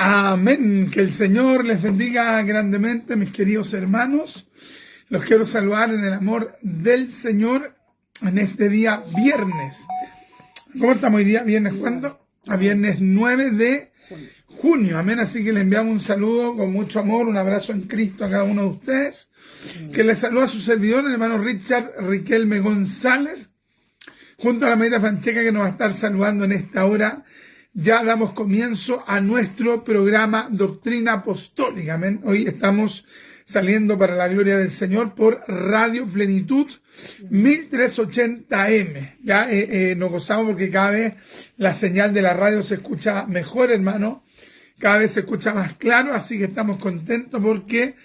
Amén. Que el Señor les bendiga grandemente, mis queridos hermanos. Los quiero saludar en el amor del Señor en este día viernes. ¿Cómo estamos hoy día? ¿Viernes cuándo? A viernes 9 de junio. Amén. Así que les enviamos un saludo con mucho amor, un abrazo en Cristo a cada uno de ustedes. Que les saluda a su servidor, el hermano Richard Riquelme González, junto a la Medita Francheca, que nos va a estar saludando en esta hora. Ya damos comienzo a nuestro programa Doctrina Apostólica. Amén. Hoy estamos saliendo para la gloria del Señor por Radio Plenitud 1380M. Ya nos gozamos porque cada vez la señal de la radio se escucha mejor, hermano. Cada vez se escucha más claro, así que estamos contentos porque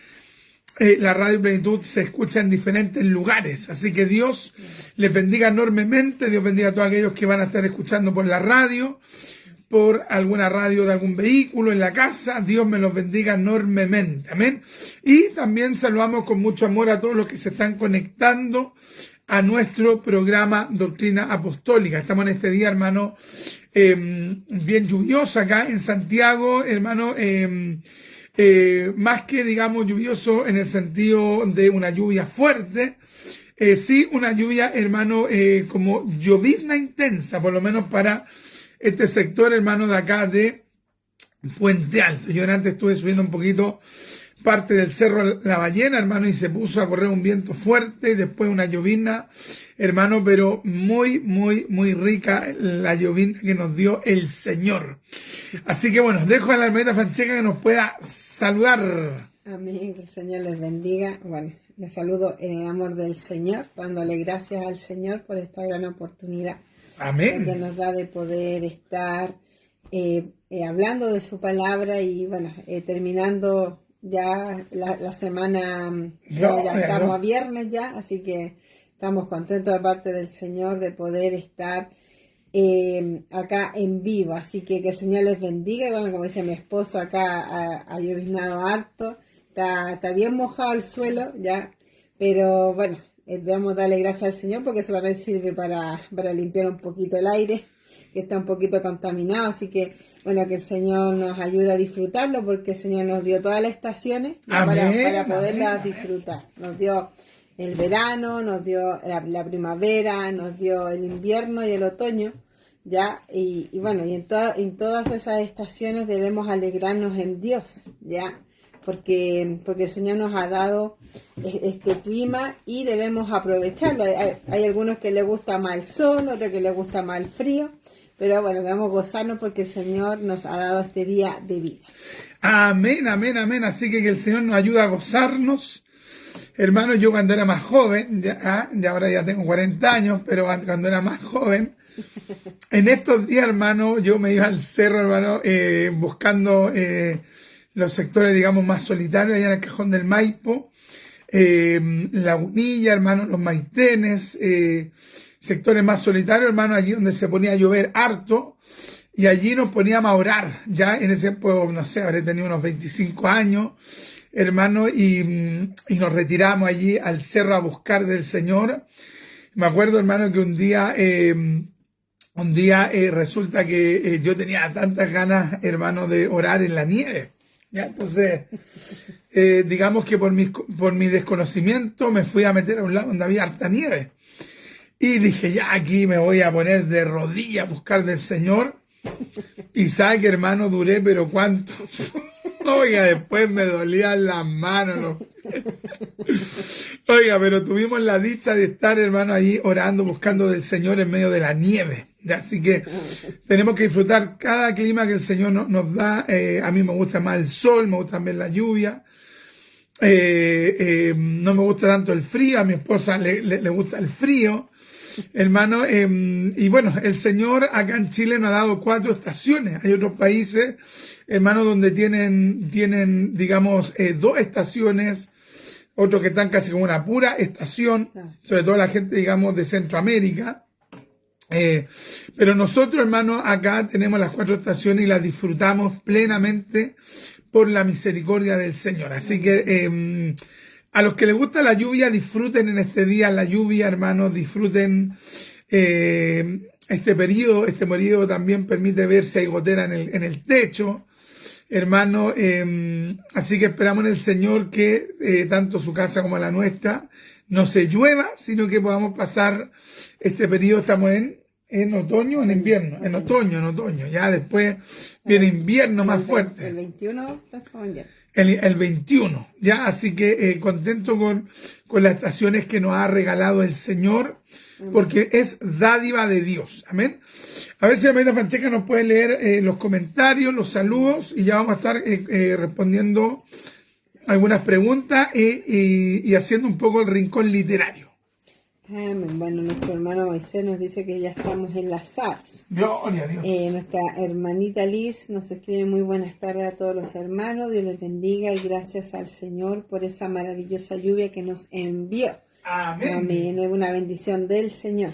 la Radio Plenitud se escucha en diferentes lugares. Así que Dios les bendiga enormemente. Dios bendiga a todos aquellos que van a estar escuchando por la radio, por alguna radio de algún vehículo en la casa. Dios me los bendiga enormemente. Amén. Y también saludamos con mucho amor a todos los que se están conectando a nuestro programa Doctrina Apostólica. Estamos en este día, hermano, bien lluvioso acá en Santiago, hermano, más que, digamos, lluvioso en el sentido de una lluvia fuerte, sí una lluvia, hermano, como llovizna intensa, por lo menos para este sector, hermano, de acá de Puente Alto. Yo antes estuve subiendo un poquito parte del Cerro La Ballena, hermano, y se puso a correr un viento fuerte, y después una llovizna, hermano, pero muy, muy, muy rica la llovizna que nos dio el Señor. Así que bueno, dejo a la Medita Francheca que nos pueda saludar. Amén, que el Señor les bendiga. Bueno, les saludo en el amor del Señor, dándole gracias al Señor por esta gran oportunidad. Amén. Que nos da de poder estar hablando de su palabra y bueno, terminando ya la semana, ya estamos a viernes ya, así que estamos contentos de parte del Señor de poder estar acá en vivo, así que el Señor les bendiga. Y bueno, como dice mi esposo, acá ha lloviznado harto, está bien mojado el suelo ya, pero bueno, debemos darle gracias al Señor porque solamente sirve para limpiar un poquito el aire, que está un poquito contaminado, así que bueno, que el Señor nos ayude a disfrutarlo porque el Señor nos dio todas las estaciones para poderlas disfrutar. Nos dio el verano, nos dio la primavera, nos dio el invierno y el otoño, ya, y bueno, y en todas esas estaciones debemos alegrarnos en Dios, ya, porque el Señor nos ha dado este clima y debemos aprovecharlo. Hay algunos que les gusta más el sol, otros que les gusta más el frío, pero bueno, debemos gozarnos porque el Señor nos ha dado este día de vida. Amén, amén, amén. Así que el Señor nos ayuda a gozarnos. Hermano, yo cuando era más joven, ya ahora ya tengo 40 años, pero cuando era más joven, en estos días, hermano, yo me iba al cerro, hermano, buscando los sectores, digamos, más solitarios, allá en el Cajón del Maipo, Lagunilla, hermano, los Maitenes, sectores más solitarios, hermano, allí donde se ponía a llover harto, y allí nos poníamos a orar. Ya en ese tiempo, no sé, habré tenido unos 25 años, hermano, y nos retiramos allí al cerro a buscar del Señor. Me acuerdo, hermano, que un día resulta que yo tenía tantas ganas, hermano, de orar en la nieve. ¿Ya? Entonces, digamos que por mi desconocimiento me fui a meter a un lado donde había harta nieve. Y dije, ya aquí me voy a poner de rodillas a buscar del Señor. Y sabe que, hermano, duré, pero ¿cuánto? Oiga, después me dolían las manos. Oiga, pero tuvimos la dicha de estar, hermano, ahí orando, buscando del Señor en medio de la nieve. ¿Ya? Así que tenemos que disfrutar cada clima que el Señor nos da. A mí me gusta más el sol, me gusta también la lluvia. No me gusta tanto el frío, a mi esposa le gusta el frío, hermano. Y bueno, el Señor acá en Chile nos ha dado 4 estaciones. Hay otros países, hermano, donde tienen digamos, 2 estaciones, otros que están casi como una pura estación, sobre todo la gente, digamos, de Centroamérica. Pero nosotros, hermano, acá tenemos las 4 estaciones y las disfrutamos plenamente por la misericordia del Señor. Así que a los que les gusta la lluvia, disfruten en este día la lluvia, hermanos, disfruten este periodo también permite ver si hay gotera en el techo. hermano. Así que esperamos en el Señor que tanto su casa como la nuestra no se llueva, sino que podamos pasar este periodo. Estamos en otoño o en invierno, en otoño, ya después viene invierno más fuerte. El 21 pasamos invierno. El 21, ya, así que contento con las estaciones que nos ha regalado el Señor, porque es dádiva de Dios, amén. A ver si la hermanita Francesca nos puede leer los comentarios, los saludos, y ya vamos a estar respondiendo algunas preguntas y haciendo un poco el rincón literario. Amén. Bueno, nuestro hermano Moisés nos dice que ya estamos enlazados. Gloria a Dios. Nuestra hermanita Liz nos escribe: muy buenas tardes a todos los hermanos, Dios les bendiga y gracias al Señor por esa maravillosa lluvia que nos envió. Amén. Amén, es una bendición del Señor.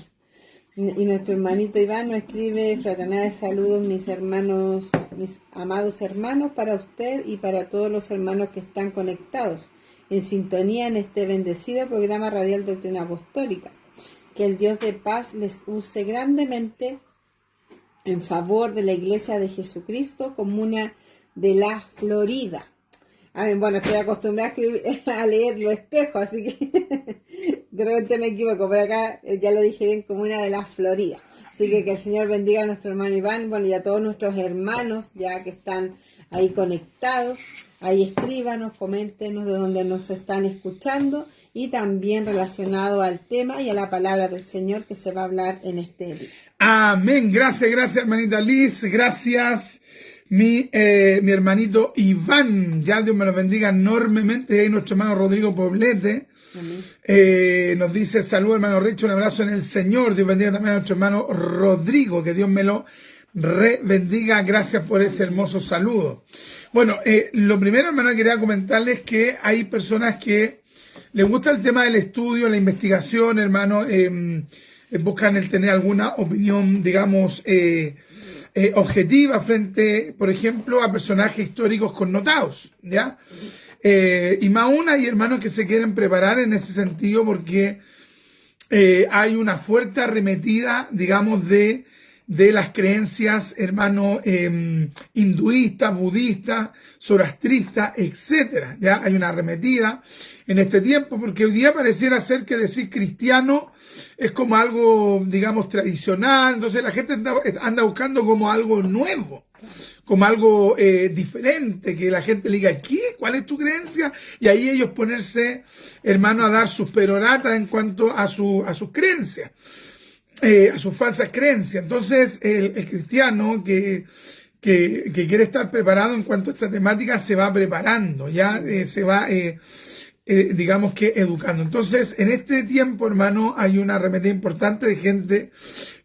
Y nuestro hermanito Iván nos escribe: fraternales saludos, mis hermanos, mis amados hermanos, para usted y para todos los hermanos que están conectados en sintonía en este bendecido programa radial Doctrina Apostólica. Que el Dios de paz les use grandemente en favor de la Iglesia de Jesucristo Comuna de la Florida. Amén. Bueno, estoy acostumbrada a leer los espejos, así que de repente me equivoco, pero acá ya lo dije bien, Comuna de la Florida. Así que el Señor bendiga a nuestro hermano Iván, bueno, y a todos nuestros hermanos ya que están ahí conectados. Ahí escríbanos, coméntenos de dónde nos están escuchando y también relacionado al tema y a la palabra del Señor que se va a hablar en este día. Amén. Gracias, hermanita Liz. Gracias, mi hermanito Iván. Ya Dios me lo bendiga enormemente. Ahí nuestro hermano Rodrigo Poblete. Nos dice: salud, hermano Richo, un abrazo en el Señor. Dios bendiga también a nuestro hermano Rodrigo. Que Dios me lo bendiga. Gracias por ese hermoso saludo. Bueno, lo primero, hermano, quería comentarles que hay personas que les gusta el tema del estudio, la investigación, hermano, buscan el tener alguna opinión, digamos, objetiva frente, por ejemplo, a personajes históricos connotados, ¿ya? Y más aún hay hermanos que se quieren preparar en ese sentido porque hay una fuerte arremetida, digamos, de las creencias, hermano, hinduistas, budistas, zoroastristas, etcétera. Ya hay una arremetida en este tiempo, porque hoy día pareciera ser que decir cristiano es como algo, digamos, tradicional. Entonces la gente anda buscando como algo nuevo, como algo diferente, que la gente le diga: ¿qué? ¿Cuál es tu creencia? Y ahí ellos ponerse, hermano, a dar sus peroratas en cuanto a sus creencias. A sus falsas creencias. Entonces el cristiano que quiere estar preparado en cuanto a esta temática se va preparando, ya se va digamos que educando. Entonces en este tiempo, hermano, hay una arremetida importante de gente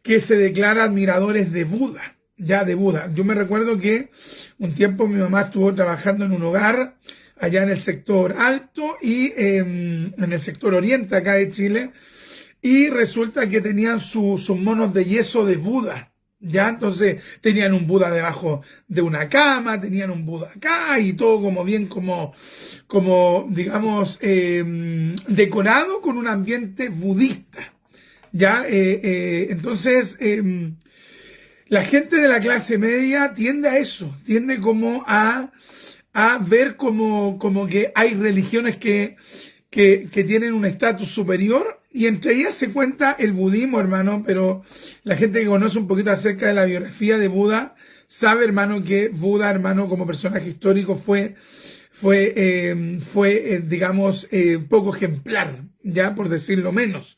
que se declara admiradores de Buda, ya de Buda. Yo me recuerdo que un tiempo mi mamá estuvo trabajando en un hogar allá en el sector alto y en el sector oriente acá de Chile. Y resulta que tenían sus monos de yeso de Buda, ¿ya? Entonces tenían un Buda debajo de una cama, tenían un Buda acá y todo como bien, como digamos, decorado con un ambiente budista, ¿ya? Entonces, la gente de la clase media tiende a eso, tiende como a ver como que hay religiones que tienen un estatus superior. Y entre ellas se cuenta el budismo, hermano, pero la gente que conoce un poquito acerca de la biografía de Buda sabe, hermano, que Buda, hermano, como personaje histórico fue digamos, poco ejemplar, ya por decirlo menos.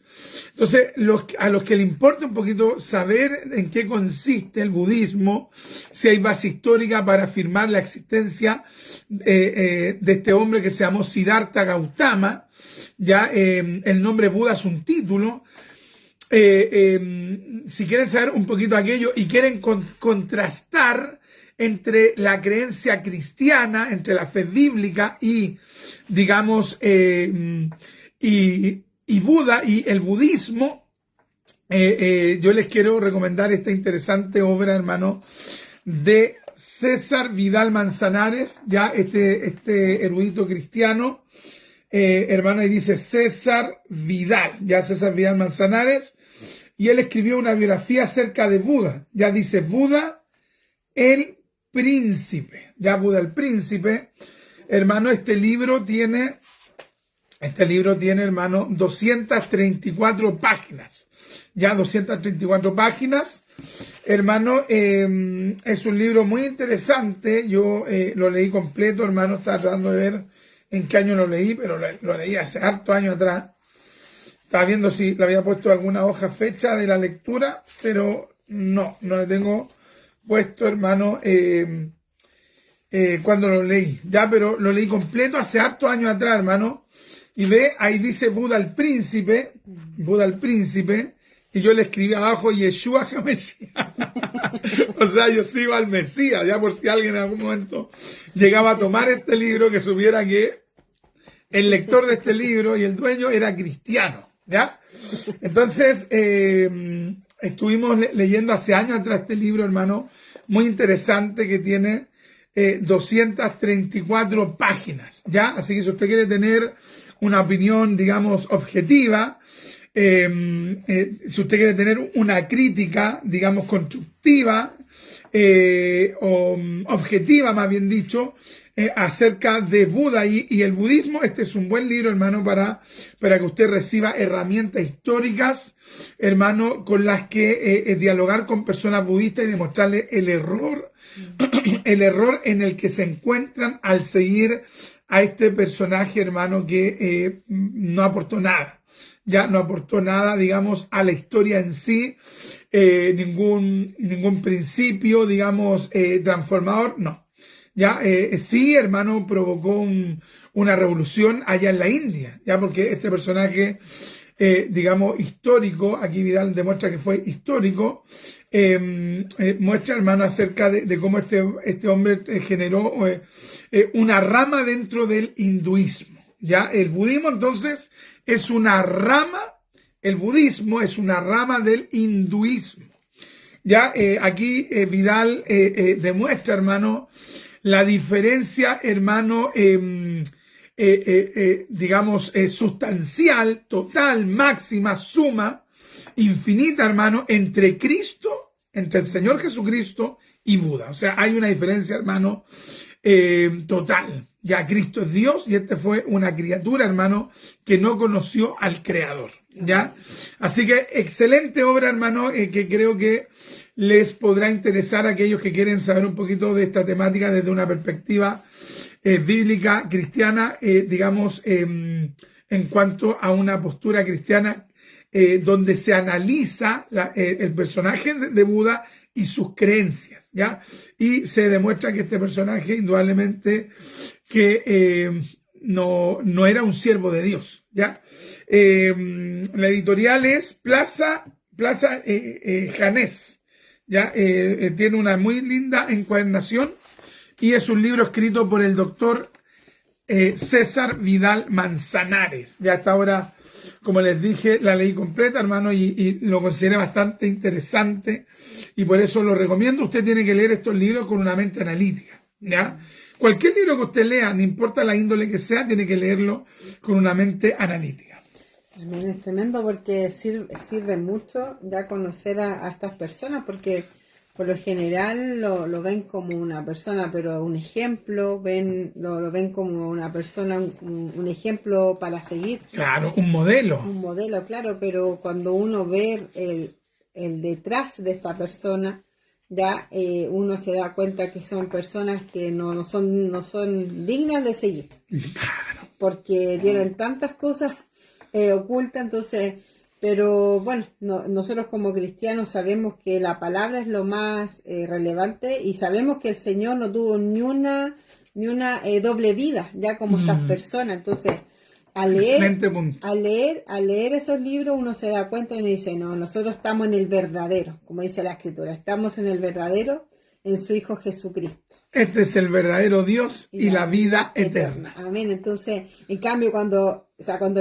Entonces, a los que le importa un poquito saber en qué consiste el budismo, si hay base histórica para afirmar la existencia de este hombre que se llamó Siddhartha Gautama, ya el nombre Buda es un título. Si quieren saber un poquito aquello y quieren contrastar entre la creencia cristiana, entre la fe bíblica y, digamos, y Buda y el budismo, yo les quiero recomendar esta interesante obra, hermano, de César Vidal Manzanares, ya este erudito cristiano, hermano, y dice César Vidal Manzanares, y él escribió una biografía acerca de Buda, ya dice Buda, el Príncipe. Ya, Buda el Príncipe. Hermano, este libro tiene, hermano, 234 páginas. Ya, 234 páginas. Hermano, es un libro muy interesante. Yo lo leí completo, hermano. Estaba tratando de ver en qué año lo leí, pero lo leí hace hartos años atrás. Estaba viendo si le había puesto alguna hoja fecha de la lectura, pero no le tengo puesto, hermano, cuando lo leí. Ya, pero lo leí completo hace hartos años atrás, hermano. Y ve, ahí dice Buda el Príncipe, y yo le escribí abajo Yeshua HaMashiach. O sea, yo sigo al Mesías, ya por si alguien en algún momento llegaba a tomar este libro, que supiera que el lector de este libro y el dueño era cristiano, ¿ya? Entonces, estuvimos leyendo hace años atrás este libro, hermano, muy interesante, que tiene 234 páginas, ¿ya? Así que si usted quiere tener una opinión, digamos, objetiva, si usted quiere tener una crítica, digamos, constructiva, o objetiva, más bien dicho, acerca de Buda y el budismo, este es un buen libro, hermano, para que usted reciba herramientas históricas, hermano, con las que dialogar con personas budistas y demostrarle el error en el que se encuentran al seguir a este personaje, hermano, que no aportó nada. Ya no aportó nada, digamos, a la historia en sí, ningún principio, digamos, transformador, no. Ya, sí, hermano, provocó una revolución allá en la India, ya, porque este personaje, digamos, histórico, aquí Vidal demuestra que fue histórico, muestra, hermano, acerca de cómo este hombre generó una rama dentro del hinduismo. Ya, el budismo, entonces, es una rama, el budismo es una rama del hinduismo. Ya, aquí Vidal demuestra, hermano, la diferencia, hermano, digamos, sustancial, total, máxima, suma, infinita, hermano, entre Cristo, entre el Señor Jesucristo y Buda. O sea, hay una diferencia, hermano, total. Ya Cristo es Dios y este fue una criatura, hermano, que no conoció al Creador. ¿Ya? Así que excelente obra, hermano, que creo que les podrá interesar a aquellos que quieren saber un poquito de esta temática desde una perspectiva bíblica, cristiana, digamos, en cuanto a una postura cristiana donde se analiza el personaje de Buda y sus creencias, ¿ya? Y se demuestra que este personaje, indudablemente, que no era un siervo de Dios, ¿ya? La editorial es Plaza Janés, ¿ya? Tiene una muy linda encuadernación y es un libro escrito por el doctor César Vidal Manzanares. Ya hasta ahora, como les dije, la leí completa, hermano, y lo consideré bastante interesante y por eso lo recomiendo. Usted tiene que leer estos libros con una mente analítica, ¿ya? Cualquier libro que usted lea, no importa la índole que sea, tiene que leerlo con una mente analítica. También es tremendo porque sirve mucho ya conocer a estas personas, porque por lo general lo ven como una persona, pero un ejemplo, lo ven como una persona, un ejemplo para seguir. Claro, un modelo. Un modelo, claro, pero cuando uno ve el detrás de esta persona, ya uno se da cuenta que son personas que no son dignas de seguir. Claro. Porque tienen tantas cosas ocultas, entonces, pero bueno, nosotros como cristianos sabemos que la palabra es lo más relevante y sabemos que el Señor no tuvo ni una doble vida, ya como estas personas, entonces al leer esos libros uno se da cuenta y uno dice, no, nosotros estamos en el verdadero, como dice la Escritura, estamos en el verdadero, en su Hijo Jesucristo. Este es el verdadero Dios y la vida eterna. Amén. Entonces, en cambio, cuando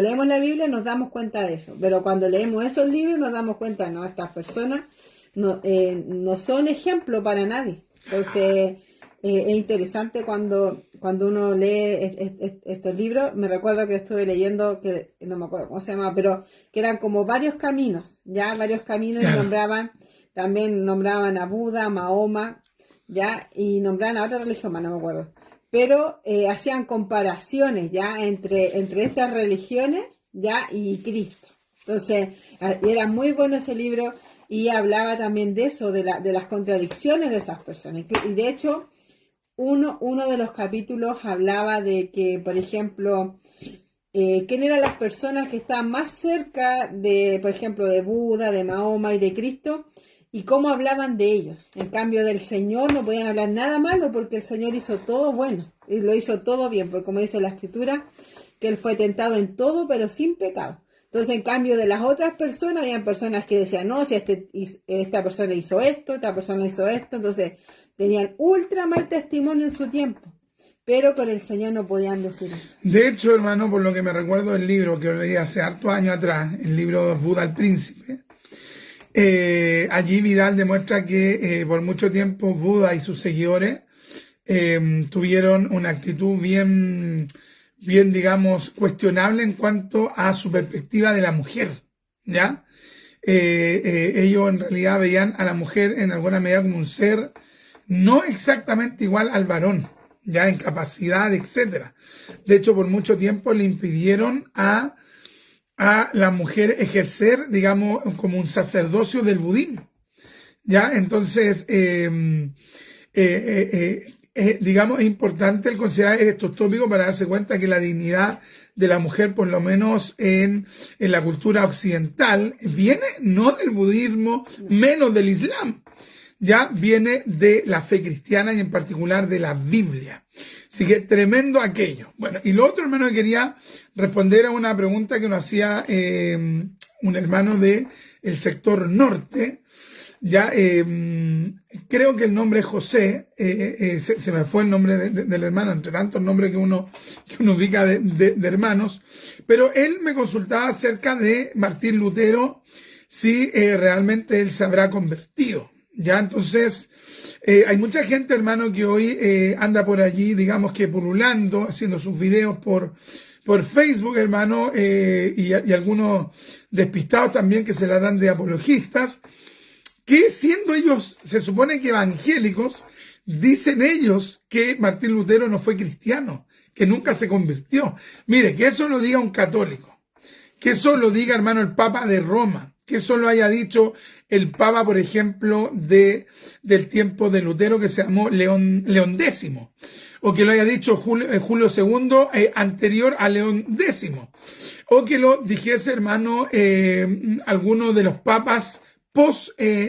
leemos la Biblia nos damos cuenta de eso, pero cuando leemos esos libros nos damos cuenta, no, estas personas no son ejemplo para nadie. Entonces, es interesante cuando uno lee estos libros. Me recuerdo que estuve leyendo, que no me acuerdo cómo se llama, pero que eran como varios caminos, y también nombraban a Buda, a Mahoma, ya, y nombraban a otra religión, más no me acuerdo. Pero hacían comparaciones ya entre estas religiones ya y Cristo. Entonces, era muy bueno ese libro y hablaba también de eso, de las contradicciones de esas personas. Y de hecho, uno de los capítulos hablaba de que, por ejemplo, quién eran las personas que estaban más cerca de, por ejemplo, de Buda, de Mahoma y de Cristo, y cómo hablaban de ellos. En cambio del Señor no podían hablar nada malo porque el Señor hizo todo bueno y lo hizo todo bien, porque como dice la Escritura, que Él fue tentado en todo pero sin pecado. Entonces, en cambio de las otras personas, habían personas que decían, no, si esta persona hizo esto, esta persona hizo esto, entonces tenían ultra mal testimonio en su tiempo, pero con el Señor no podían decir eso. De hecho, hermano, por lo que me recuerdo del libro que yo leí hace hartos años atrás, el libro Buda el Príncipe, allí Vidal demuestra que por mucho tiempo Buda y sus seguidores tuvieron una actitud bien, digamos, cuestionable en cuanto a su perspectiva de la mujer, ¿ya? Ellos en realidad veían a la mujer en alguna medida como un ser no exactamente igual al varón, ya en capacidad, etcétera. De hecho, por mucho tiempo le impidieron a la mujer ejercer, digamos, como un sacerdocio del budismo, ¿ya? Entonces, digamos, es importante el considerar estos tópicos para darse cuenta que la dignidad de la mujer, por lo menos en la cultura occidental, viene no del budismo, menos del islam, ya viene de la fe cristiana y en particular de la Biblia. Así que tremendo aquello. Bueno, y lo otro, hermano, que quería responder a una pregunta que nos hacía un hermano del sector norte. Ya, creo que el nombre es José, se me fue el nombre del hermano, entre tantos nombres que uno ubica de hermanos, pero él me consultaba acerca de Martín Lutero, si realmente él se habrá convertido. Ya, entonces, hay mucha gente, hermano, que hoy anda por allí, digamos que pululando, haciendo sus videos por Facebook, hermano, y algunos despistados también que se la dan de apologistas, que siendo ellos, se supone que evangélicos, dicen ellos que Martín Lutero no fue cristiano, que nunca se convirtió. Mire, que eso lo diga un católico, que eso lo diga, hermano, el Papa de Roma, que eso lo haya dicho el Papa, por ejemplo, del tiempo de Lutero, que se llamó León X, o que lo haya dicho Julio II, anterior a León X, o que lo dijese, hermano, alguno de los papas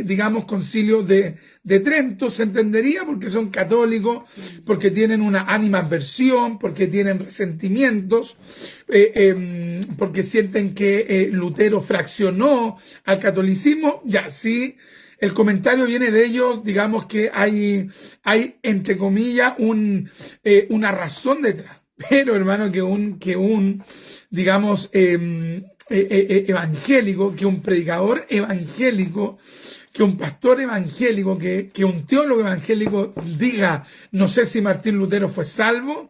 digamos, concilio de Trento, se entendería porque son católicos, porque tienen una animadversión, porque tienen resentimientos, porque sienten que Lutero fraccionó al catolicismo. Ya, sí, el comentario viene de ellos, digamos que hay entre comillas, una razón detrás. Pero, hermano, que un digamos, evangélico, que un predicador evangélico, que un pastor evangélico, que un teólogo evangélico diga, no sé si Martín Lutero fue salvo,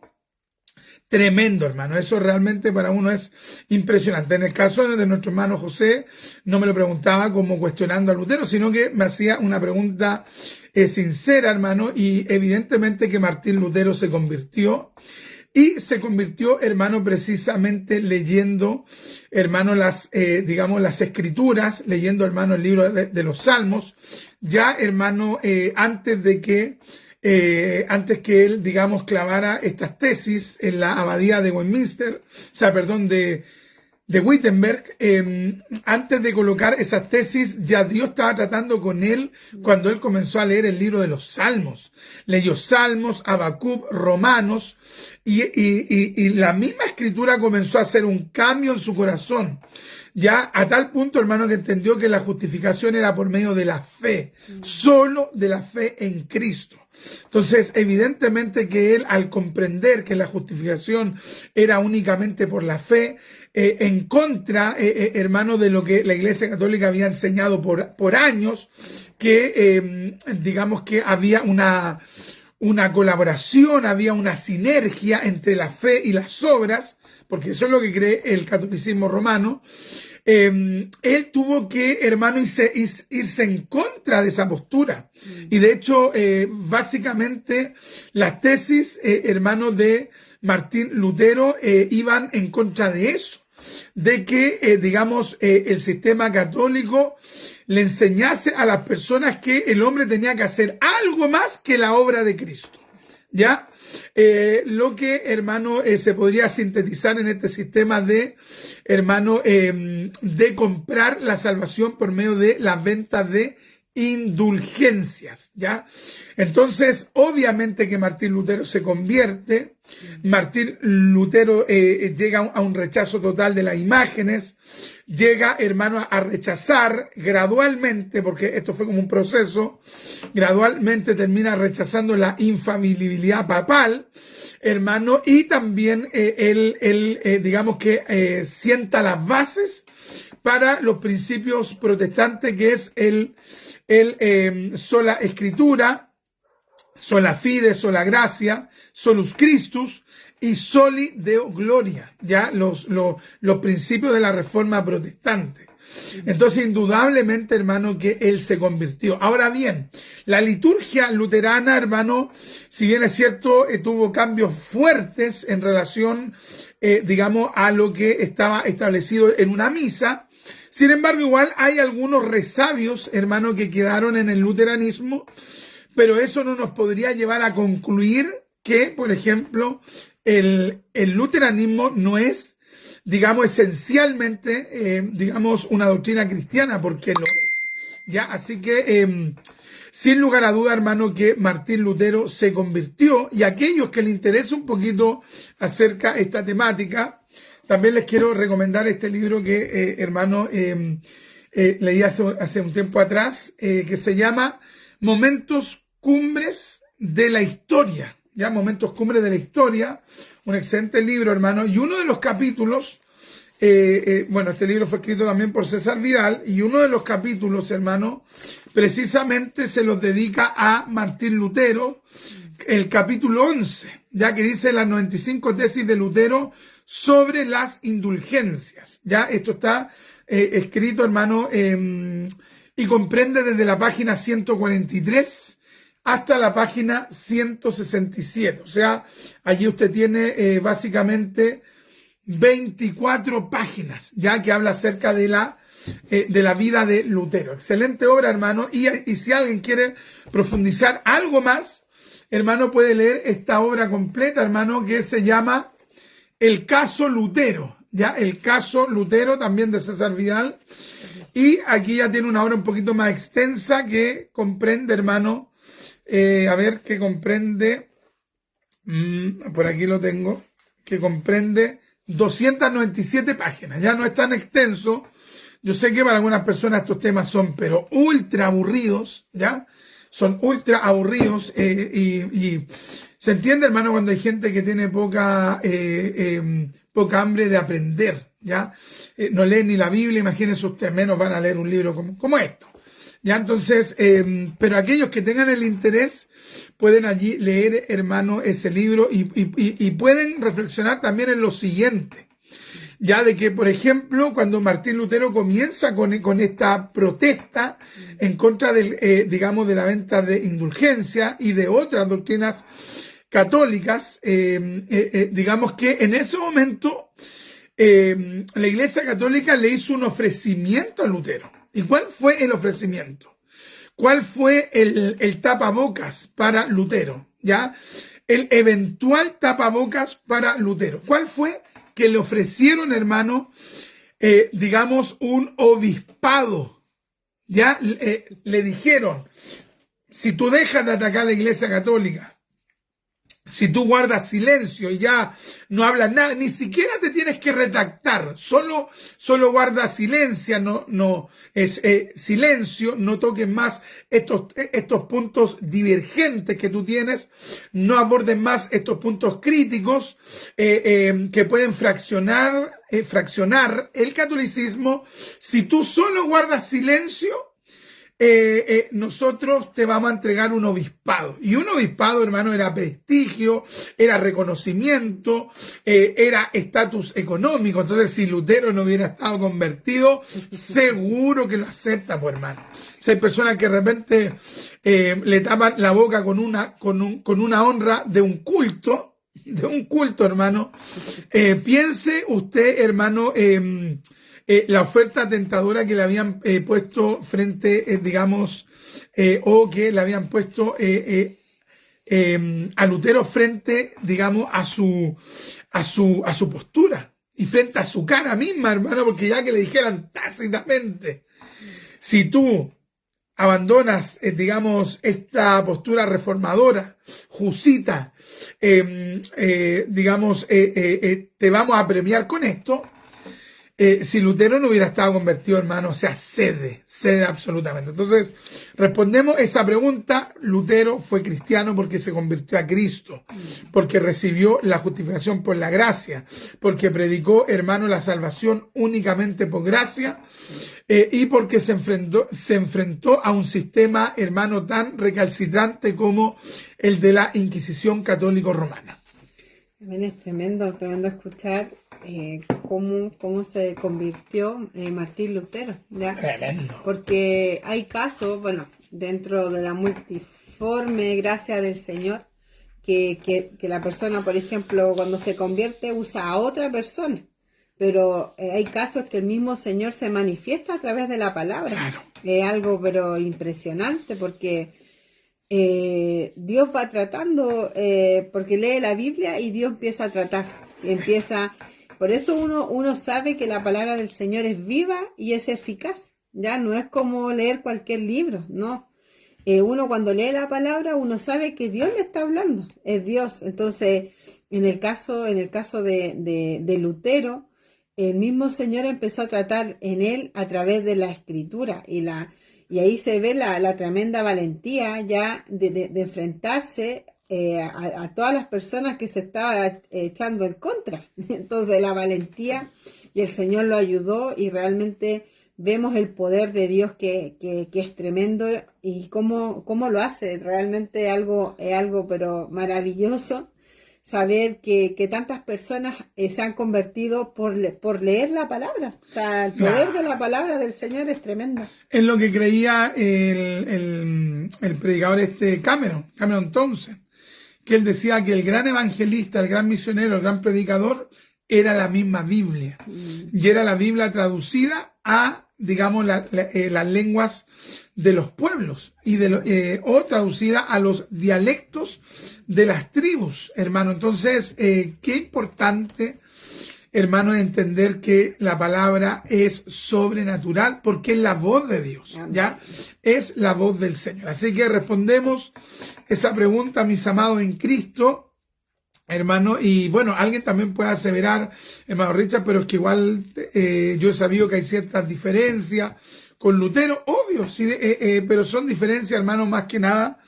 tremendo, hermano. Eso realmente para uno es impresionante. En el caso de nuestro hermano José, no me lo preguntaba como cuestionando a Lutero, sino que me hacía una pregunta sincera, hermano, y evidentemente que Martín Lutero se convirtió. Y se convirtió, hermano, precisamente leyendo, hermano, digamos, las escrituras, leyendo, hermano, el libro de los Salmos, ya, hermano, antes que él, digamos, clavara estas tesis en la abadía de Westminster, o sea, perdón, de Wittenberg, antes de colocar esas tesis, ya Dios estaba tratando con él cuando él comenzó a leer el libro de los Salmos. Leyó Salmos, Habacuc, Romanos, y la misma escritura comenzó a hacer un cambio en su corazón. Ya a tal punto, hermano, que entendió que la justificación era por medio de la fe, solo de la fe en Cristo. Entonces, evidentemente que él, al comprender que la justificación era únicamente por la fe, en contra, hermano, de lo que la Iglesia Católica había enseñado por años, que digamos que había una colaboración, había una sinergia entre la fe y las obras, porque eso es lo que cree el catolicismo romano. él tuvo que, hermano, irse en contra de esa postura. Y de hecho, básicamente, las tesis, hermano, de Martín Lutero iban en contra de eso, de que, digamos, el sistema católico le enseñase a las personas que el hombre tenía que hacer algo más que la obra de Cristo, ¿ya? Lo que, hermano, se podría sintetizar en este sistema de, hermano, de comprar la salvación por medio de la venta de indulgencias, ¿ya? Entonces, obviamente que Martín Lutero se convierte. Martín Lutero llega a un rechazo total de las imágenes, llega, hermano, a rechazar gradualmente, porque esto fue como un proceso, gradualmente termina rechazando la infalibilidad papal, hermano, y también digamos que sienta las bases para los principios protestantes, que es el sola escritura, sola fide, sola gracia, solus Christus y soli deo gloria, ya los principios de la reforma protestante. Entonces, indudablemente, hermano, que él se convirtió. Ahora bien, la liturgia luterana, hermano, si bien es cierto, tuvo cambios fuertes en relación, digamos, a lo que estaba establecido en una misa. Sin embargo, igual hay algunos resabios, hermano, que quedaron en el luteranismo, pero eso no nos podría llevar a concluir que, por ejemplo, el luteranismo no es, digamos, esencialmente, digamos, una doctrina cristiana, porque lo es, ¿ya? Así que, sin lugar a duda, hermano, que Martín Lutero se convirtió, y aquellos que les interesa un poquito acerca de esta temática, también les quiero recomendar este libro que, hermano, leí hace un tiempo atrás, que se llama Momentos Cumbres de la Historia, ¿ya? Momentos Cumbres de la Historia, un excelente libro, hermano, y uno de los capítulos, bueno, este libro fue escrito también por César Vidal, y uno de los capítulos, hermano, precisamente se los dedica a Martín Lutero, el capítulo 11, ya que dice las 95 tesis de Lutero sobre las indulgencias, ya esto está escrito, hermano, y comprende desde la página 143 hasta la página 167, o sea, allí usted tiene básicamente 24 páginas, ya que habla acerca de la vida de Lutero. Excelente obra, hermano, y si alguien quiere profundizar algo más, hermano, puede leer esta obra completa, hermano, que se llama El caso Lutero, ya, El caso Lutero, también de César Vidal, y aquí ya tiene una obra un poquito más extensa que comprende, hermano, que comprende, por aquí lo tengo, que comprende 297 páginas, ya no es tan extenso. Yo sé que para algunas personas estos temas son, pero ultra aburridos, ya, son ultra aburridos, y se entiende, hermano, cuando hay gente que tiene poca hambre de aprender, ¿ya? No leen ni la Biblia, imagínense ustedes, menos van a leer un libro como esto, ¿ya? Entonces, pero aquellos que tengan el interés pueden allí leer, hermano, ese libro y pueden reflexionar también en lo siguiente, ya de que, por ejemplo, cuando Martín Lutero comienza con esta protesta en contra digamos, de la venta de indulgencia y de otras doctrinas católicas, digamos que en ese momento la Iglesia Católica le hizo un ofrecimiento a Lutero. ¿Y cuál fue el ofrecimiento? ¿Cuál fue el tapabocas para Lutero? ¿Ya? El eventual tapabocas para Lutero. ¿Cuál fue? Que le ofrecieron, hermano, digamos, un obispado. ¿Ya? Le dijeron, si tú dejas de atacar a la Iglesia Católica, si tú guardas silencio y ya no hablas nada, ni siquiera te tienes que retractar, solo guarda silencio, silencio, no toques más estos puntos divergentes que tú tienes, no abordes más estos puntos críticos que pueden fraccionar el catolicismo. Si tú solo guardas silencio, nosotros te vamos a entregar un obispado. Y un obispado, hermano, era prestigio, era reconocimiento, era estatus económico. Entonces, si Lutero no hubiera estado convertido, seguro que lo acepta, pues, hermano. Si hay personas que de repente le tapan la boca con una honra de un culto, hermano, piense usted, hermano, la oferta tentadora que le habían puesto frente, digamos, o que le habían puesto a Lutero frente, digamos, a su postura y frente a su cara misma, hermano, porque ya que le dijeran tácitamente, si tú abandonas, digamos, esta postura reformadora, jusita, digamos, te vamos a premiar con esto. Si Lutero no hubiera estado convertido, hermano, o sea, cede absolutamente. Entonces, respondemos esa pregunta. Lutero fue cristiano porque se convirtió a Cristo, porque recibió la justificación por la gracia, porque predicó, hermano, la salvación únicamente por gracia, y porque se enfrentó a un sistema, hermano, tan recalcitrante como el de la Inquisición católico romana. También es tremendo escuchar cómo se convirtió Martín Lutero, ¿ya? Tremendo. Porque hay casos, bueno, dentro de la multiforme gracia del Señor, que la persona, por ejemplo, cuando se convierte usa a otra persona, pero hay casos que el mismo Señor se manifiesta a través de la palabra. Claro. Es algo pero impresionante, porque Dios va tratando, porque lee la Biblia y Dios empieza a tratar, por eso uno sabe que la palabra del Señor es viva y es eficaz, ya no es como leer cualquier libro, no. Uno cuando lee la palabra, uno sabe que Dios le está hablando, es Dios. Entonces, en el caso de Lutero, el mismo Señor empezó a tratar en él a través de la Escritura, y ahí se ve la tremenda valentía ya de enfrentarse a todas las personas que se estaba echando en contra. Entonces la valentía, y el Señor lo ayudó, y realmente vemos el poder de Dios que es tremendo, y cómo lo hace. Realmente es algo pero maravilloso saber que tantas personas se han convertido por leer la palabra. O sea, el poder de la palabra del Señor es tremendo. Es lo que creía el predicador Cameron Townsend, que él decía que el gran evangelista, el gran misionero, el gran predicador era la misma Biblia, y era la Biblia traducida a, digamos, las lenguas de los pueblos o traducida a los dialectos de las tribus, hermano. Entonces, qué importante, hermano, entender que la palabra es sobrenatural, porque es la voz de Dios, ¿ya? Es la voz del Señor. Así que respondemos esa pregunta, mis amados en Cristo, hermano. Y bueno, alguien también puede aseverar, hermano Richard, pero es que igual yo he sabido que hay ciertas diferencias con Lutero, obvio, sí, pero son diferencias, hermano, más que nada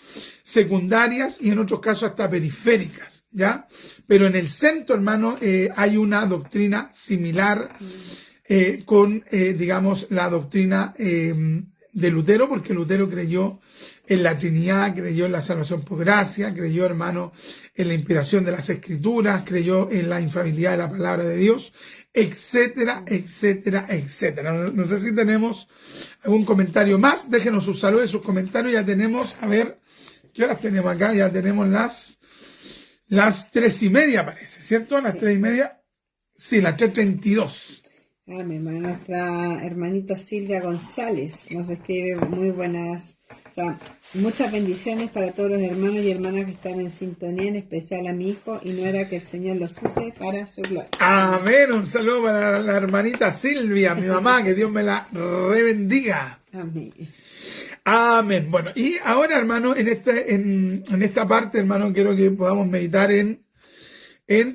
secundarias, y en otros casos hasta periféricas, ¿ya? Pero en el centro, hermano, hay una doctrina similar con, digamos, la doctrina de Lutero, porque Lutero creyó en la Trinidad, creyó en la salvación por gracia, creyó, hermano, en la inspiración de las Escrituras, creyó en la infalibilidad de la palabra de Dios, etcétera, etcétera, etcétera. No sé si tenemos algún comentario más. Déjenos sus saludos y sus comentarios. Ya tenemos, a ver, ¿qué horas tenemos acá? Ya tenemos las 3:30, parece, ¿cierto? Las 3:30. Sí, las 3:32. Nuestra hermanita Silvia González nos escribe muy buenas, o sea, muchas bendiciones para todos los hermanos y hermanas que están en sintonía, en especial a mi hijo y nuera, que el Señor los use para su gloria. Amén. Un saludo para la hermanita Silvia, mi mamá, que Dios me la rebendiga. Amén. Amén. Bueno, y ahora, hermano, en esta parte, hermano, quiero que podamos meditar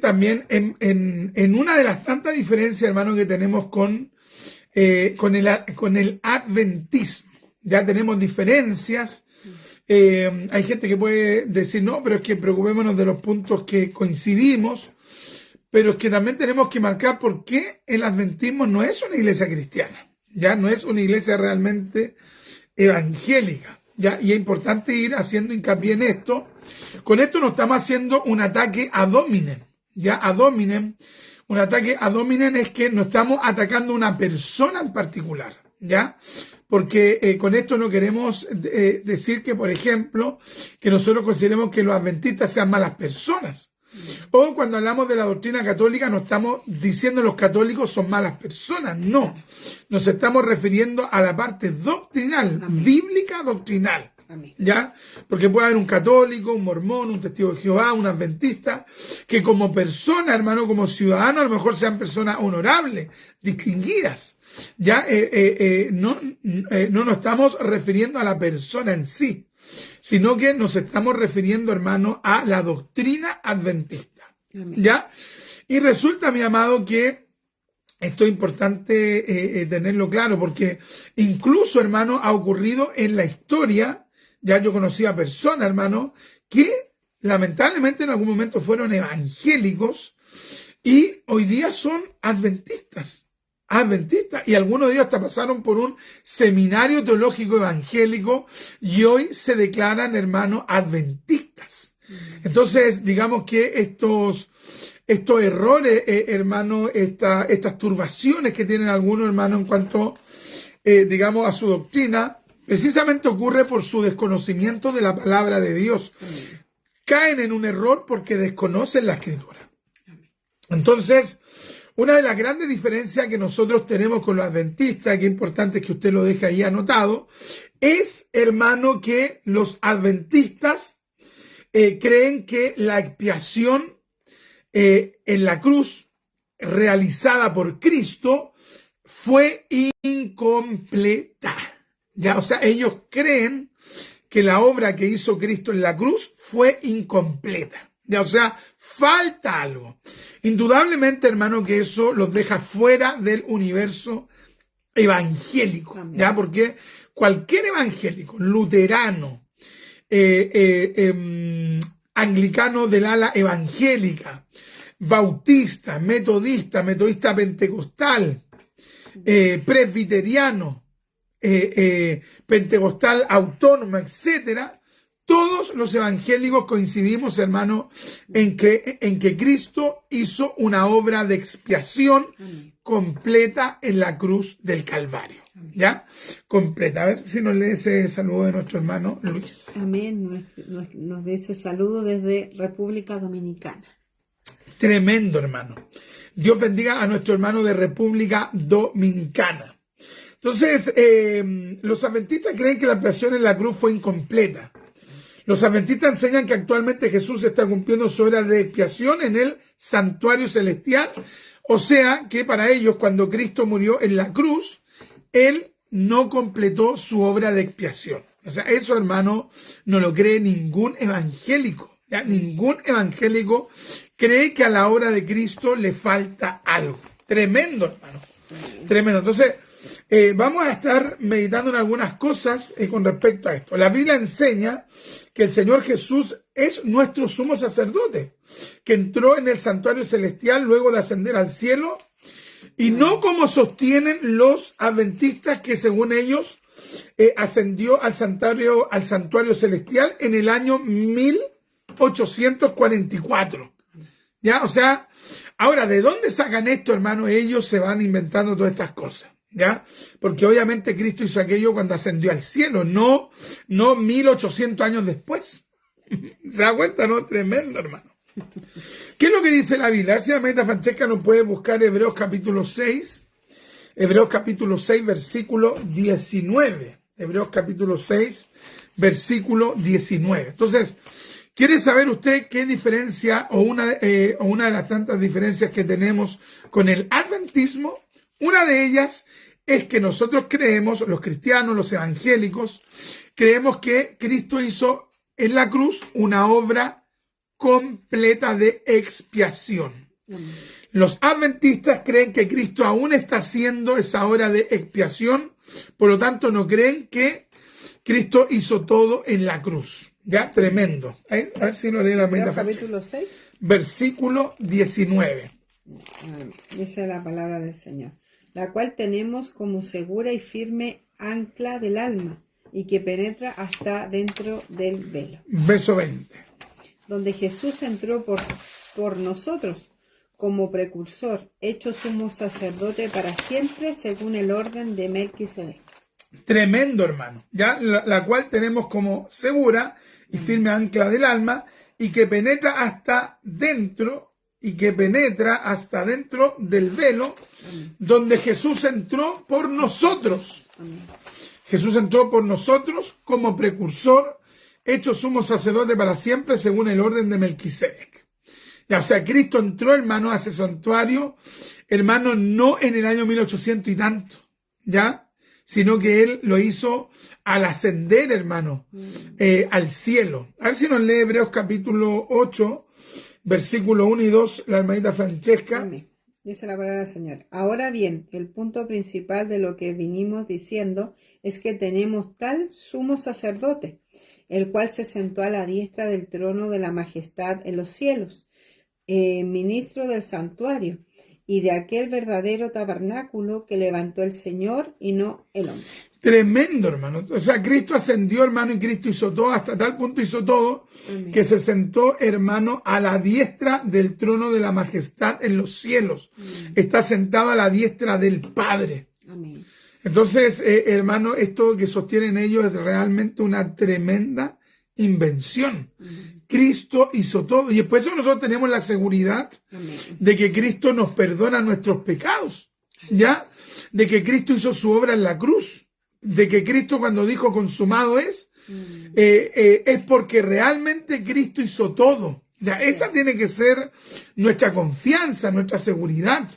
también en una de las tantas diferencias, hermano, que tenemos con el adventismo. Ya tenemos diferencias. Hay gente que puede decir, no, pero es que preocupémonos de los puntos que coincidimos, pero es que también tenemos que marcar por qué el adventismo no es una iglesia cristiana, ya no es una iglesia realmente evangélica, ¿ya? Y es importante ir haciendo hincapié en esto. Con esto no estamos haciendo un ataque ad hominem, ¿ya? Ad hominem, un ataque ad hominem es que no estamos atacando a una persona en particular, ¿ya? Porque con esto no queremos decir que, por ejemplo, que nosotros consideremos que los adventistas sean malas personas. O cuando hablamos de la doctrina católica no estamos diciendo que los católicos son malas personas, no. Nos estamos refiriendo a la parte doctrinal, Amén. Bíblica doctrinal. Amén. ¿Ya? Porque puede haber un católico, un mormón, un testigo de Jehová, un adventista, que como persona, hermano, como ciudadano, a lo mejor sean personas honorables, distinguidas. Ya no nos estamos refiriendo a la persona en sí, sino que nos estamos refiriendo, hermano, a la doctrina adventista. Amén. ¿Ya? Y resulta, mi amado, que esto es importante tenerlo claro, porque incluso, hermano, ha ocurrido en la historia. Ya yo conocí a personas, hermano, que lamentablemente en algún momento fueron evangélicos y hoy día son adventistas. Y algunos de ellos hasta pasaron por un seminario teológico evangélico y hoy se declaran, hermanos, adventistas. Entonces, digamos que estos errores, hermano, estas turbaciones que tienen algunos, hermanos, en cuanto, digamos, a su doctrina, precisamente ocurre por su desconocimiento de la palabra de Dios. Caen en un error porque desconocen la Escritura. Entonces, una de las grandes diferencias que nosotros tenemos con los adventistas, que es importante que usted lo deje ahí anotado, es, hermano, que los adventistas creen que la expiación en la cruz realizada por Cristo fue incompleta. Ya, o sea, ellos creen que la obra que hizo Cristo en la cruz fue incompleta. Ya, o sea, falta algo. Indudablemente, hermano, que eso los deja fuera del universo evangélico. Amén. Ya, porque cualquier evangélico, luterano, anglicano del ala evangélica, bautista, metodista pentecostal, presbiteriano, pentecostal autónoma, etcétera, todos los evangélicos coincidimos, hermano, en que Cristo hizo una obra de expiación completa en la cruz del Calvario. ¿Ya? Completa. A ver si nos lee ese saludo de nuestro hermano Luis. Amén. Nos dé ese saludo desde República Dominicana. Tremendo, hermano. Dios bendiga a nuestro hermano de República Dominicana. Entonces, los adventistas creen que la expiación en la cruz fue incompleta. Los adventistas enseñan que actualmente Jesús está cumpliendo su obra de expiación en el santuario celestial. O sea, que para ellos, cuando Cristo murió en la cruz, Él no completó su obra de expiación. O sea, eso, hermano, no lo cree ningún evangélico. ¿Ya? Ningún evangélico cree que a la obra de Cristo le falta algo. Tremendo, hermano. Tremendo. Entonces, vamos a estar meditando en algunas cosas con respecto a esto. La Biblia enseña que el Señor Jesús es nuestro sumo sacerdote, que entró en el santuario celestial luego de ascender al cielo, y no como sostienen los adventistas, que según ellos ascendió al santuario celestial en el año 1844. ¿Ya? O sea, ahora, ¿de dónde sacan esto, hermano? Ellos se van inventando todas estas cosas. ¿Ya? Porque obviamente Cristo hizo aquello cuando ascendió al cielo, no 1800 años después. ¿Se da cuenta, no? Tremendo, hermano. ¿Qué es lo que dice la Biblia? A ver si la hermanita Francesca nos puede buscar Hebreos capítulo 6. Hebreos capítulo 6, versículo 19. Hebreos capítulo 6, versículo 19. Entonces, ¿quiere saber usted qué diferencia o una de las tantas diferencias que tenemos con el adventismo? Una de ellas es que nosotros creemos, los cristianos, los evangélicos, creemos que Cristo hizo en la cruz una obra completa de expiación. Los adventistas creen que Cristo aún está haciendo esa obra de expiación, por lo tanto no creen que Cristo hizo todo en la cruz. ¿Ya? Tremendo. A ver si lo lee la mente. Capítulo 6. Versículo 19. Dice la palabra del Señor, la cual tenemos como segura y firme ancla del alma, y que penetra hasta dentro del velo. Verso 20. Donde Jesús entró por nosotros como precursor, hecho sumo sacerdote para siempre, según el orden de Melquisedec. Tremendo, hermano, ya la cual tenemos como segura y firme ancla del alma, y que penetra hasta dentro, del velo. Amén. Donde Jesús entró por nosotros. Amén. Jesús entró por nosotros como precursor, hecho sumo sacerdote para siempre, según el orden de Melquisedec. Ya, o sea, Cristo entró, hermano, a ese santuario, hermano, no en el año 1800 y tanto, ¿ya? Sino que Él lo hizo al ascender, hermano, al cielo. A ver si nos lee Hebreos capítulo 8, versículo 1 y 2, la hermanita Francesca. Amén. Dice la palabra del Señor. Ahora bien, el punto principal de lo que vinimos diciendo es que tenemos tal sumo sacerdote, el cual se sentó a la diestra del trono de la majestad en los cielos, ministro del santuario y de aquel verdadero tabernáculo que levantó el Señor y no el hombre. Tremendo, hermano. O sea, Cristo ascendió, hermano, y Cristo hizo todo, hasta tal punto hizo todo, amén, que se sentó, hermano, a la diestra del trono de la majestad en los cielos. Amén. Está sentado a la diestra del Padre. Amén. Entonces, hermano, esto que sostienen ellos es realmente una tremenda invención. Amén. Cristo hizo todo, y por eso nosotros tenemos la seguridad, amén, de que Cristo nos perdona nuestros pecados, ¿ya? De que Cristo hizo su obra en la cruz, de que Cristo cuando dijo consumado es porque realmente Cristo hizo todo. Ya, esa tiene que ser nuestra confianza, nuestra seguridad.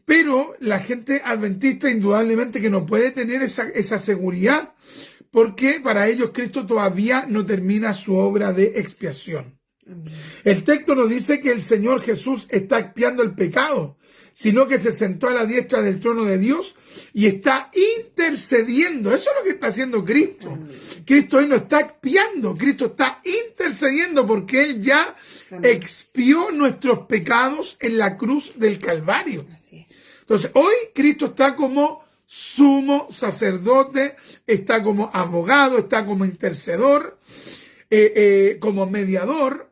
Pero la gente adventista indudablemente que no puede tener esa seguridad, porque para ellos Cristo todavía no termina su obra de expiación. Amén. El texto nos dice que el Señor Jesús está expiando el pecado, sino que se sentó a la diestra del trono de Dios y está intercediendo. Eso es lo que está haciendo Cristo. Amén. Cristo hoy no está expiando, Cristo está intercediendo porque Él ya, amén, expió nuestros pecados en la cruz del Calvario. Así es. Entonces, hoy Cristo está como sumo sacerdote, está como abogado, está como intercedor, como mediador,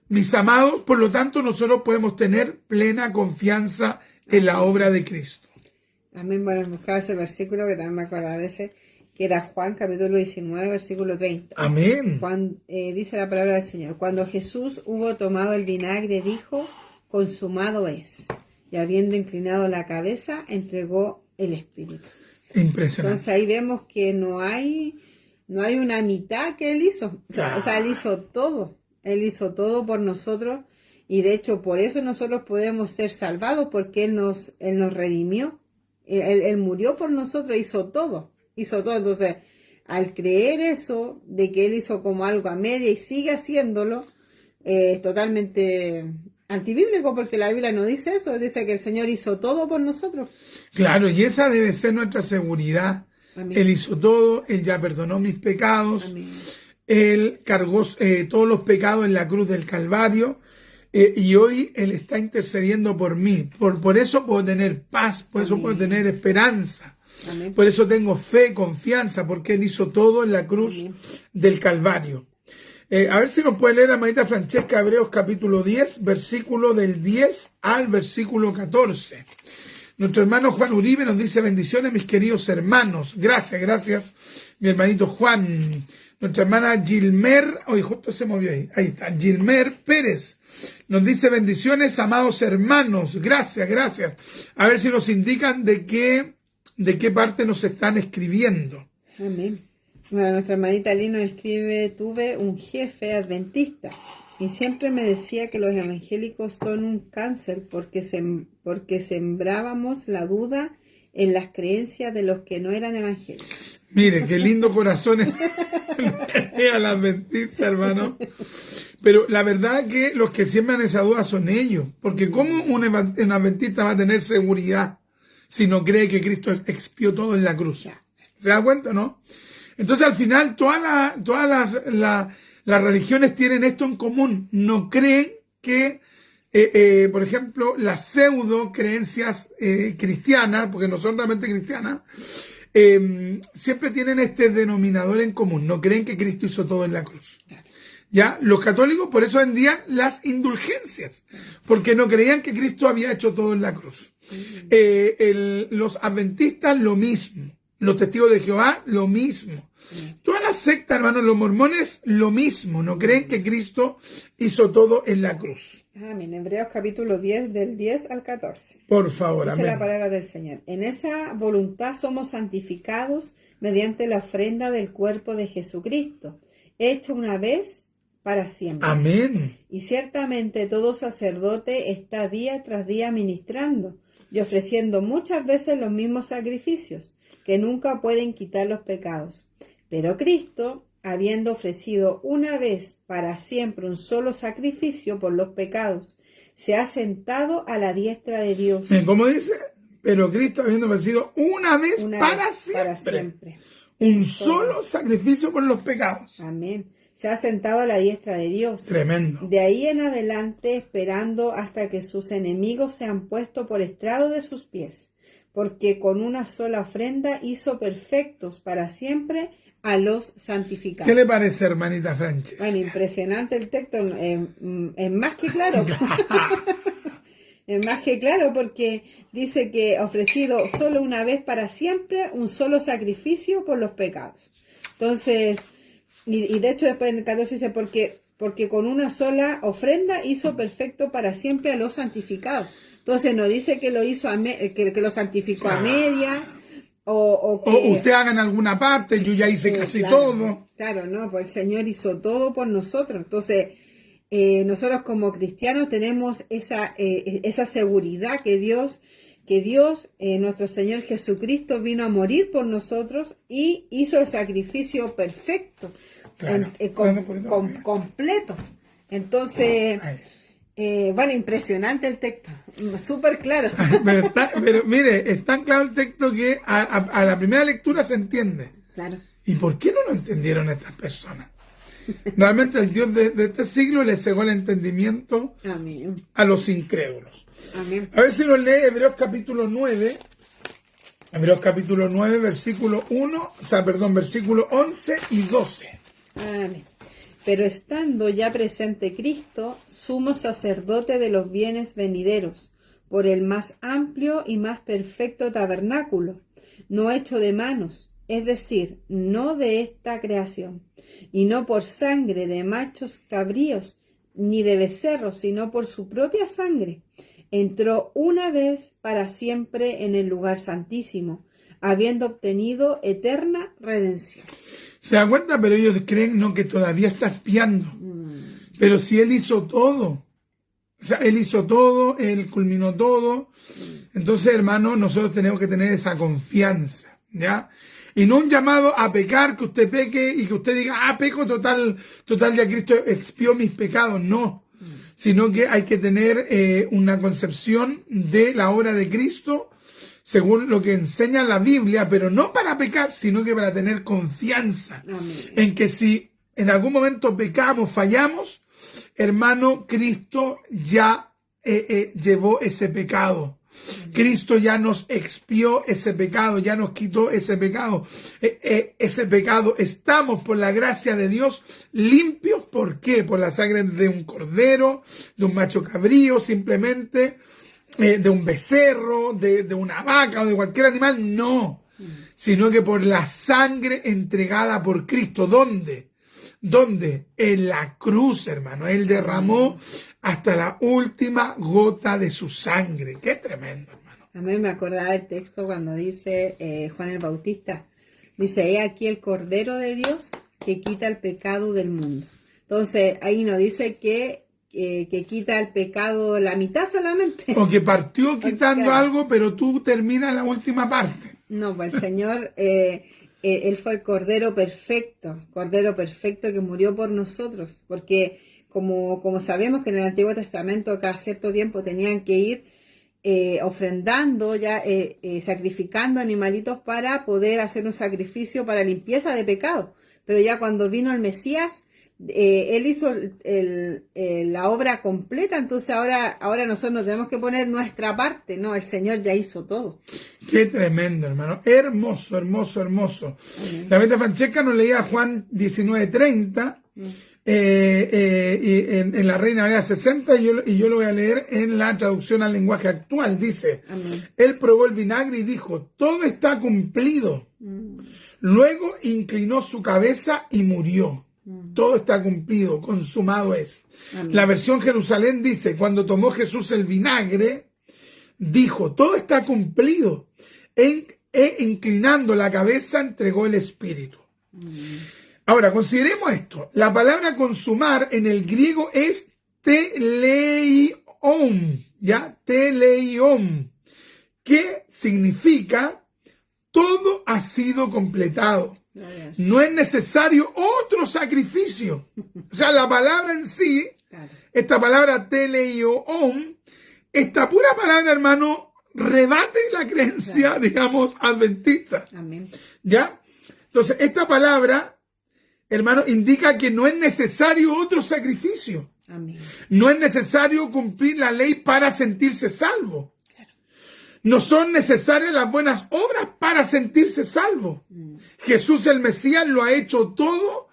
mis amados. Por lo tanto, nosotros podemos tener plena confianza en la obra de Cristo. Amén. Bueno, buscaba ese versículo que también me acordaba de ese, que era Juan capítulo 19, versículo 30. Amén. Dice la palabra del Señor: cuando Jesús hubo tomado el vinagre, dijo, consumado es. Y habiendo inclinado la cabeza, entregó el Espíritu. Impresionante. Entonces ahí vemos que no hay una mitad que Él hizo. O sea, Él hizo todo. Él hizo todo por nosotros. Y de hecho, por eso nosotros podemos ser salvados, porque Él nos redimió. Él murió por nosotros, hizo todo. Entonces, al creer eso, de que Él hizo como algo a media y sigue haciéndolo, es totalmente antibíblico, porque la Biblia no dice eso, dice que el Señor hizo todo por nosotros. Claro, y esa debe ser nuestra seguridad. Amén. Él hizo todo, Él ya perdonó mis pecados. Amén. Él cargó todos los pecados en la cruz del Calvario, y hoy Él está intercediendo por mí. Por eso puedo tener paz, por amén, eso puedo tener esperanza. Amén. Por eso tengo fe, confianza, porque Él hizo todo en la cruz, amén, del Calvario. A ver si nos puede leer la hermanita Francesca, Hebreos capítulo 10, versículo del 10 al versículo 14. Nuestro hermano Juan Uribe nos dice: bendiciones, mis queridos hermanos. Gracias, mi hermanito Juan. Nuestra hermana Gilmer, hoy justo se movió ahí está, Gilmer Pérez, nos dice: bendiciones, amados hermanos. Gracias. A ver si nos indican de qué parte nos están escribiendo. Amén. Bueno, nuestra hermanita Lino escribe: tuve un jefe adventista y siempre me decía que los evangélicos son un cáncer porque sembrábamos la duda en las creencias de los que no eran evangélicos. Mire, qué lindo corazón es al adventista, hermano. Pero la verdad que los que siembran esa duda son ellos, porque ¿cómo un adventista va a tener seguridad si no cree que Cristo expió todo en la cruz? ¿Se da cuenta, no? Entonces, al final, todas las religiones tienen esto en común. No creen que, por ejemplo, las pseudo creencias cristianas, porque no son realmente cristianas, siempre tienen este denominador en común, no creen que Cristo hizo todo en la cruz. Ya, los católicos por eso vendían las indulgencias, porque no creían que Cristo había hecho todo en la cruz. Los adventistas lo mismo, los testigos de Jehová lo mismo. Todas las sectas, hermanos, los mormones lo mismo, no creen que Cristo hizo todo en la cruz. Amén. Hebreos capítulo 10, del 10 al 14. Por favor, Dice amén. la palabra del Señor. En esa voluntad somos santificados mediante la ofrenda del cuerpo de Jesucristo, hecha una vez para siempre. Amén. Y ciertamente todo sacerdote está día tras día ministrando y ofreciendo muchas veces los mismos sacrificios, que nunca pueden quitar los pecados. Pero Cristo, habiendo ofrecido una vez para siempre un solo sacrificio por los pecados, se ha sentado a la diestra de Dios. ¿Cómo dice? Pero Cristo, habiendo ofrecido una vez para siempre un solo sacrificio por los pecados. Amén. Se ha sentado a la diestra de Dios. Tremendo. De ahí en adelante, esperando hasta que sus enemigos sean puestos por estrado de sus pies, porque con una sola ofrenda hizo perfectos para siempre a los santificados. ¿Qué le parece, hermanita Frances? Bueno, impresionante el texto, es más que claro. Es más que claro, porque dice que ofrecido solo una vez para siempre un solo sacrificio por los pecados. Entonces, y de hecho después en el 14 dice, porque con una sola ofrenda hizo perfecto para siempre a los santificados. Entonces no dice que lo hizo que lo santificó a media, o usted haga en alguna parte, yo ya hice casi todo. Claro, no, pues el Señor hizo todo por nosotros. Entonces, nosotros como cristianos tenemos esa seguridad que Dios, nuestro Señor Jesucristo, vino a morir por nosotros y hizo el sacrificio perfecto, claro, completo. Entonces, bueno, impresionante el texto, súper claro. Pero mire, es tan claro el texto que a la primera lectura se entiende. Claro. ¿Y por qué no lo entendieron estas personas? Realmente el Dios de este siglo le cegó el entendimiento. Amén. A los incrédulos. Amén. A ver si nos lee Hebreos capítulo 9. Hebreos capítulo 9, versículo 11 y 12. Amén. Pero estando ya presente Cristo, sumo sacerdote de los bienes venideros, por el más amplio y más perfecto tabernáculo, no hecho de manos, es decir, no de esta creación, y no por sangre de machos cabríos, ni de becerros, sino por su propia sangre, entró una vez para siempre en el lugar santísimo, habiendo obtenido eterna redención. ¿Se da cuenta? Pero ellos creen no que todavía está espiando. Pero si Él hizo todo. O sea, Él hizo todo, Él culminó todo. Entonces, hermano, nosotros tenemos que tener esa confianza, ¿ya? Y no un llamado a pecar, que usted peque y que usted diga, peco, total, ya Cristo expió mis pecados. No. Sino que hay que tener una concepción de la obra de Cristo según lo que enseña la Biblia, pero no para pecar, sino que para tener confianza. Amén. En que si en algún momento pecamos, fallamos, hermano, Cristo ya llevó ese pecado. Amén. Cristo ya nos expió ese pecado, ya nos quitó ese pecado. Ese pecado, estamos por la gracia de Dios limpios. ¿Por qué? Por la sangre de un cordero, de un macho cabrío, simplemente. De un becerro, de una vaca o de cualquier animal, no, sino que por la sangre entregada por Cristo. ¿Dónde? ¿Dónde? En la cruz, hermano. Él derramó hasta la última gota de su sangre. ¡Qué tremendo, hermano! A mí me acordaba del texto cuando dice Juan el Bautista, dice, he aquí el Cordero de Dios que quita el pecado del mundo. Entonces, ahí nos dice que quita el pecado la mitad solamente. O que partió quitando algo, pero tú terminas la última parte. No, pues el Señor, Él fue el Cordero perfecto que murió por nosotros, porque como sabemos que en el Antiguo Testamento cada cierto tiempo tenían que ir ofrendando, sacrificando animalitos para poder hacer un sacrificio para limpieza de pecado. Pero ya cuando vino el Mesías, Él hizo la obra completa, entonces ahora nosotros tenemos que poner nuestra parte, no, el Señor ya hizo todo. Qué tremendo, hermano, hermoso, hermoso, hermoso. La Beta Francesca nos leía Juan 19:30 en la Reina Valera 60 y yo lo voy a leer en la traducción al lenguaje actual. Dice: Amén. Él probó el vinagre y dijo: todo está cumplido. Luego inclinó su cabeza y murió. Todo está cumplido, consumado es. Amén. La versión Jerusalén dice: cuando tomó Jesús el vinagre, dijo: todo está cumplido. E inclinando la cabeza, entregó el espíritu. Ahora, consideremos esto. La palabra consumar en el griego es teleion, ¿ya? Teleion, que significa todo ha sido completado. No es necesario otro sacrificio. O sea, la palabra en sí, esta palabra teleion, esta pura palabra, hermano, rebate la creencia, digamos, adventista. Amén. ¿Ya? Entonces, esta palabra, hermano, indica que no es necesario otro sacrificio. Amén. No es necesario cumplir la ley para sentirse salvo. No son necesarias las buenas obras para sentirse salvo. Jesús el Mesías lo ha hecho todo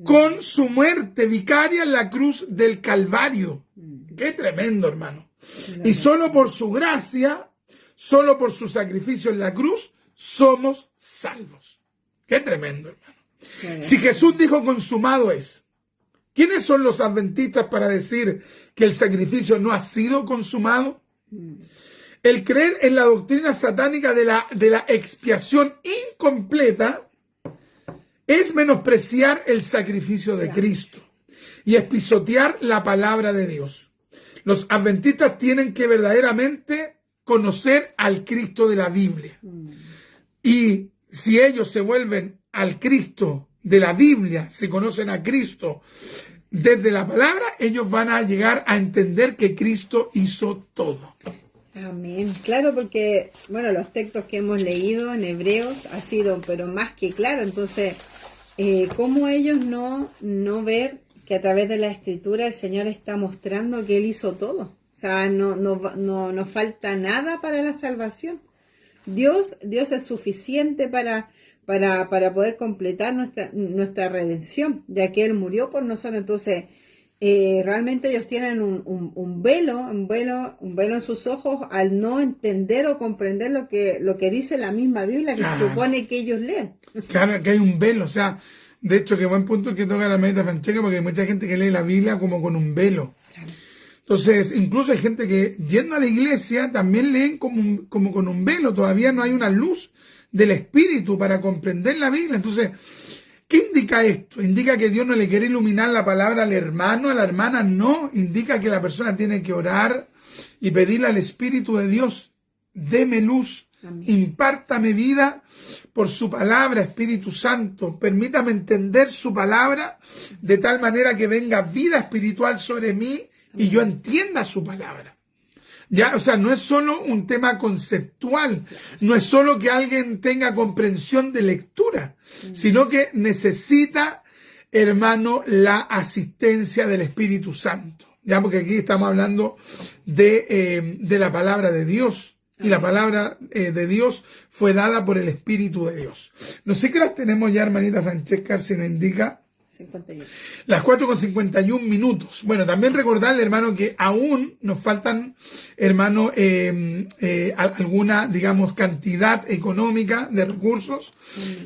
con su muerte vicaria en la cruz del Calvario. Qué tremendo, hermano. Y solo por su gracia, solo por su sacrificio en la cruz, somos salvos. Qué tremendo, hermano. Si Jesús dijo consumado es, ¿quiénes son los adventistas para decir que el sacrificio no ha sido consumado? El creer en la doctrina satánica de la expiación incompleta es menospreciar el sacrificio de Cristo y es pisotear la palabra de Dios. Los adventistas tienen que verdaderamente conocer al Cristo de la Biblia. Y si ellos se vuelven al Cristo de la Biblia, si conocen a Cristo desde la palabra, ellos van a llegar a entender que Cristo hizo todo. Amén. Claro, porque, bueno, los textos que hemos leído en Hebreos ha sido, pero más que claro. Entonces, ¿cómo ellos no ver que a través de la Escritura el Señor está mostrando que Él hizo todo? O sea, no falta nada para la salvación. Dios es suficiente para poder completar nuestra redención, ya que Él murió por nosotros. Entonces, realmente ellos tienen un velo en sus ojos al no entender o comprender lo que dice la misma Biblia que se supone que ellos leen. Claro, que hay un velo, o sea, de hecho, qué buen punto que toca la Beta Francesca, porque hay mucha gente que lee la Biblia como con un velo. Claro. Entonces, incluso hay gente que yendo a la iglesia también leen como con un velo, todavía no hay una luz del Espíritu para comprender la Biblia. Entonces, ¿qué indica esto? ¿Indica que Dios no le quiere iluminar la palabra al hermano, a la hermana? No, indica que la persona tiene que orar y pedirle al Espíritu de Dios: deme luz, amén, impártame vida por su palabra, Espíritu Santo. Permítame entender su palabra de tal manera que venga vida espiritual sobre mí y yo entienda su palabra. Ya, o sea, no es solo un tema conceptual, no es solo que alguien tenga comprensión de lectura, sino que necesita, hermano, la asistencia del Espíritu Santo. Ya, porque aquí estamos hablando de la palabra de Dios. Y la palabra de Dios fue dada por el Espíritu de Dios. No sé qué las tenemos ya, hermanita Francesca, si nos indica. 51. Las 4:51. Bueno, también recordarle, hermano, que aún nos faltan, hermano, alguna, digamos, cantidad económica de recursos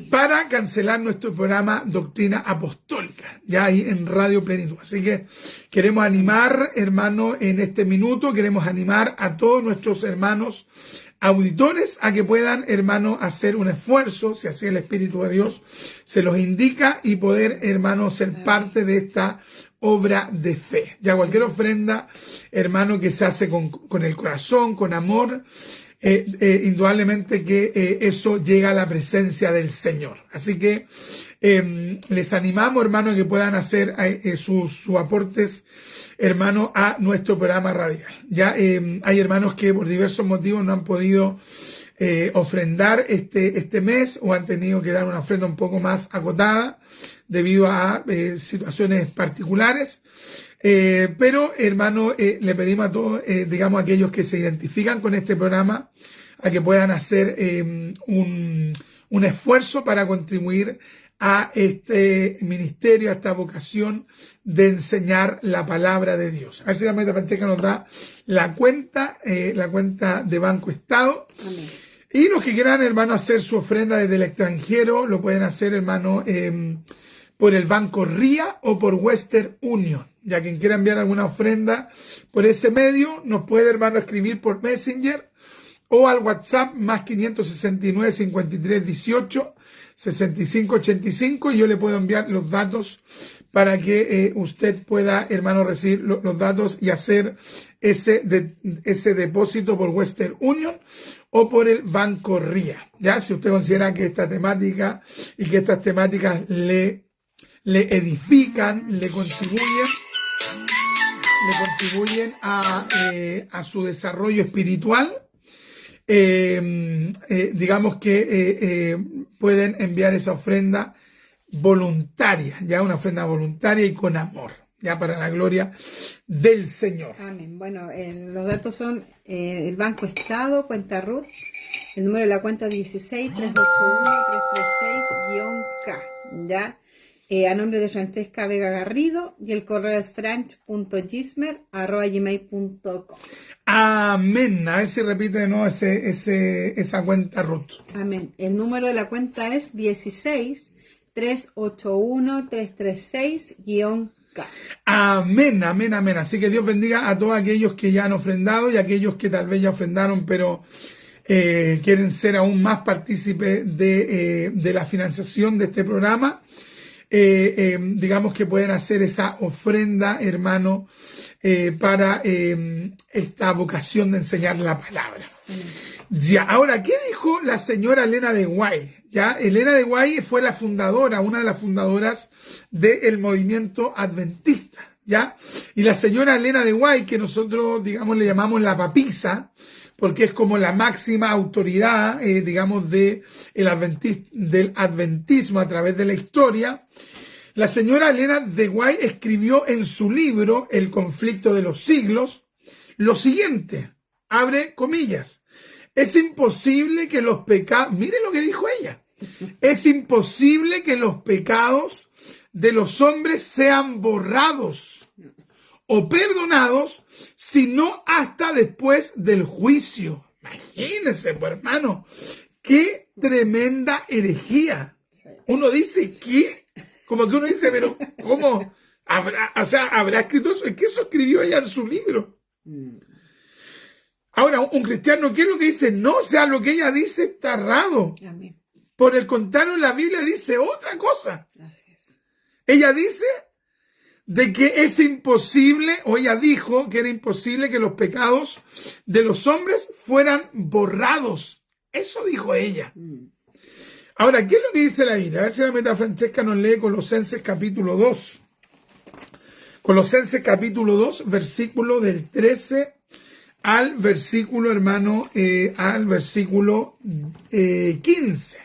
para cancelar nuestro programa Doctrina Apostólica, ya ahí en Radio Plenitud. Así que queremos animar, hermano, en este minuto, queremos animar a todos nuestros hermanos auditores a que puedan, hermano, hacer un esfuerzo, si así el Espíritu de Dios se los indica, y poder, hermano, ser parte de esta obra de fe. Ya cualquier ofrenda, hermano, que se hace con el corazón, con amor, indudablemente que eso llega a la presencia del Señor. Así que les animamos, hermano, que puedan hacer sus aportes, hermano, a nuestro programa radial. Ya hay hermanos que por diversos motivos no han podido ofrendar este mes, o han tenido que dar una ofrenda un poco más acotada, debido a situaciones particulares. Pero, hermano, le pedimos a todos, digamos, aquellos que se identifican con este programa, a que puedan hacer un esfuerzo para contribuir a este ministerio, a esta vocación de enseñar la palabra de Dios. A ver si la hermanita Francesca nos da la cuenta de Banco Estado. Amén. Y los que quieran, hermano, hacer su ofrenda desde el extranjero, lo pueden hacer, hermano, por el Banco RIA o por Western Union. Ya quien quiera enviar alguna ofrenda por ese medio, nos puede, hermano, escribir por Messenger o al WhatsApp más 569 53 18 65 85, y yo le puedo enviar los datos para que usted pueda, hermano, recibir los datos y hacer ese depósito por Western Union o por el Banco RIA. Ya, si usted considera que esta temática y que estas temáticas le edifican, le contribuyen a su desarrollo espiritual, digamos que pueden enviar esa ofrenda voluntaria, ya una ofrenda voluntaria y con amor, ya para la gloria del Señor. Amén. Bueno, los datos son el Banco Estado, cuenta RUT, el número de la cuenta 16-381-336-K, ¿ya? A nombre de Francesca Vega Garrido, y el correo es franch.gismer@gmail.com. Amén. A ver si repite de nuevo esa cuenta RUT. Amén. El número de la cuenta es 16-381-336-K. Amén, amén, amén. Así que Dios bendiga a todos aquellos que ya han ofrendado y a aquellos que tal vez ya ofrendaron, pero quieren ser aún más partícipes de la financiación de este programa. Digamos que pueden hacer esa ofrenda, hermano, para esta vocación de enseñar la palabra. Ya, ahora, ¿qué dijo la señora Elena de White? Ya, Elena de White fue la fundadora, una de las fundadoras del movimiento adventista, ¿ya? Y la señora Elena de White, que nosotros, digamos, le llamamos la papisa, porque es como la máxima autoridad, digamos, del adventismo a través de la historia. La señora Elena de White escribió en su libro El conflicto de los siglos lo siguiente, abre comillas: es imposible que los pecados, miren lo que dijo ella, es imposible que los pecados de los hombres sean borrados o perdonados, sino hasta después del juicio. Imagínense, pues, hermano, qué tremenda herejía. Uno dice, ¿qué? Como que uno dice, pero ¿cómo? ¿Habrá escrito eso? Es que eso escribió ella en su libro. Ahora, un cristiano, ¿qué es lo que dice? No, o sea, lo que ella dice está errado. Amén. Por el contrario, la Biblia dice otra cosa. Así es. Ella dice de que es imposible, o ella dijo que era imposible que los pecados de los hombres fueran borrados. Eso dijo ella. Ahora, ¿qué es lo que dice la Biblia? A ver si la hermanita Francesca nos lee Colosenses capítulo 2. Colosenses capítulo 2, versículo del 13 al versículo, hermano, al versículo 15.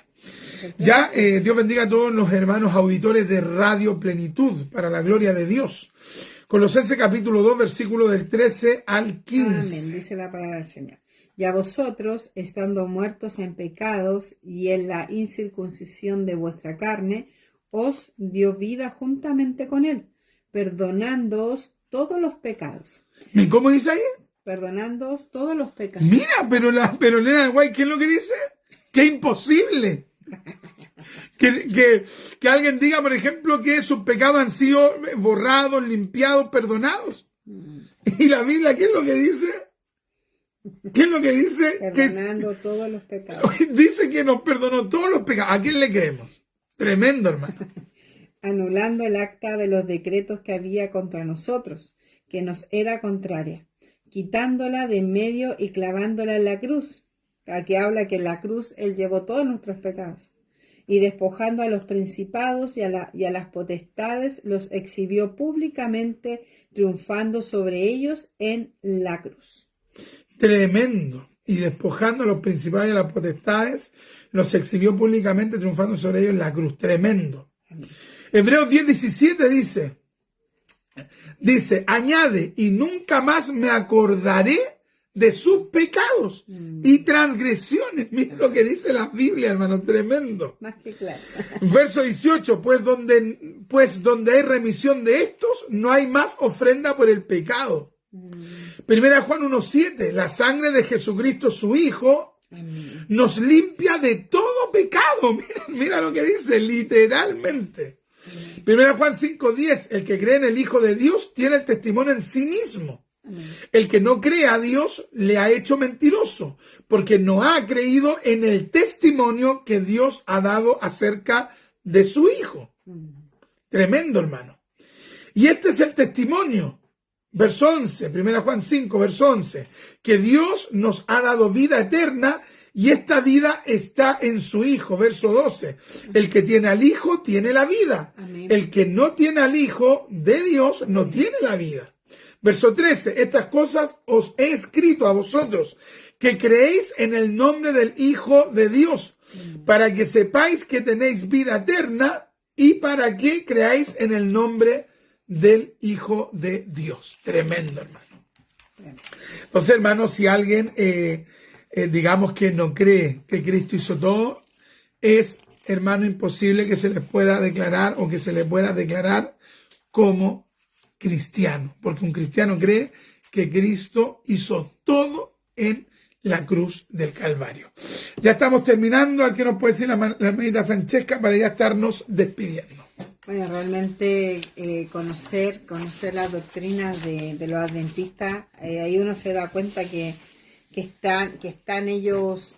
Ya, Dios bendiga a todos los hermanos auditores de Radio Plenitud, para la gloria de Dios. Colosenses capítulo 2, versículo del 13 al 15. Amén, dice la palabra del Señor. Y a vosotros, estando muertos en pecados y en la incircuncisión de vuestra carne, os dio vida juntamente con él, perdonándoos todos los pecados. ¿Cómo dice ahí? Perdonándoos todos los pecados. Mira, pero Elena de White, ¿qué es lo que dice? ¡Qué imposible! Que alguien diga, por ejemplo, que sus pecados han sido borrados, limpiados, perdonados. ¿Y la Biblia qué es lo que dice? ¿Qué es lo que dice? Perdonando todos los pecados. Dice que nos perdonó todos los pecados. ¿A quién le creemos? Tremendo, hermano. Anulando el acta de los decretos que había contra nosotros, que nos era contraria, quitándola de en medio y clavándola en la cruz. Aquí habla que en la cruz Él llevó todos nuestros pecados. Y despojando a los principados y a las potestades, los exhibió públicamente, triunfando sobre ellos en la cruz. Tremendo. Y despojando a los principados y a las potestades, los exhibió públicamente, triunfando sobre ellos en la cruz. Tremendo. Hebreos 10:17 dice, añade, y nunca más me acordaré de sus pecados y transgresiones. Mira lo que dice la Biblia, hermano, tremendo. Más que claro. Verso 18, pues donde hay remisión de estos, no hay más ofrenda por el pecado. Primera Juan 1:7, la sangre de Jesucristo, su Hijo, nos limpia de todo pecado. Mira lo que dice, literalmente. Primera Juan 5:10, el que cree en el Hijo de Dios tiene el testimonio en sí mismo. El que no cree a Dios le ha hecho mentiroso, porque no ha creído en el testimonio que Dios ha dado acerca de su Hijo. Tremendo, hermano. Y este es el testimonio. Verso 11, 1 Juan 5, verso 11, que Dios nos ha dado vida eterna y esta vida está en su Hijo. Verso 12, el que tiene al Hijo tiene la vida. Amén. El que no tiene al Hijo de Dios no tiene la vida. Verso 13, estas cosas os he escrito a vosotros, que creéis en el nombre del Hijo de Dios, para que sepáis que tenéis vida eterna y para que creáis en el nombre del Hijo de Dios. Tremendo, hermano. Entonces, hermano, si alguien, digamos que no cree que Cristo hizo todo, es, hermano, imposible que se les pueda declarar o que se le pueda declarar como cristiano, porque un cristiano cree que Cristo hizo todo en la cruz del Calvario. Ya estamos terminando. ¿A qué nos puede decir la hermanita Francesca para ya estarnos despidiendo? Bueno, realmente conocer las doctrinas de los adventistas, ahí uno se da cuenta que están ellos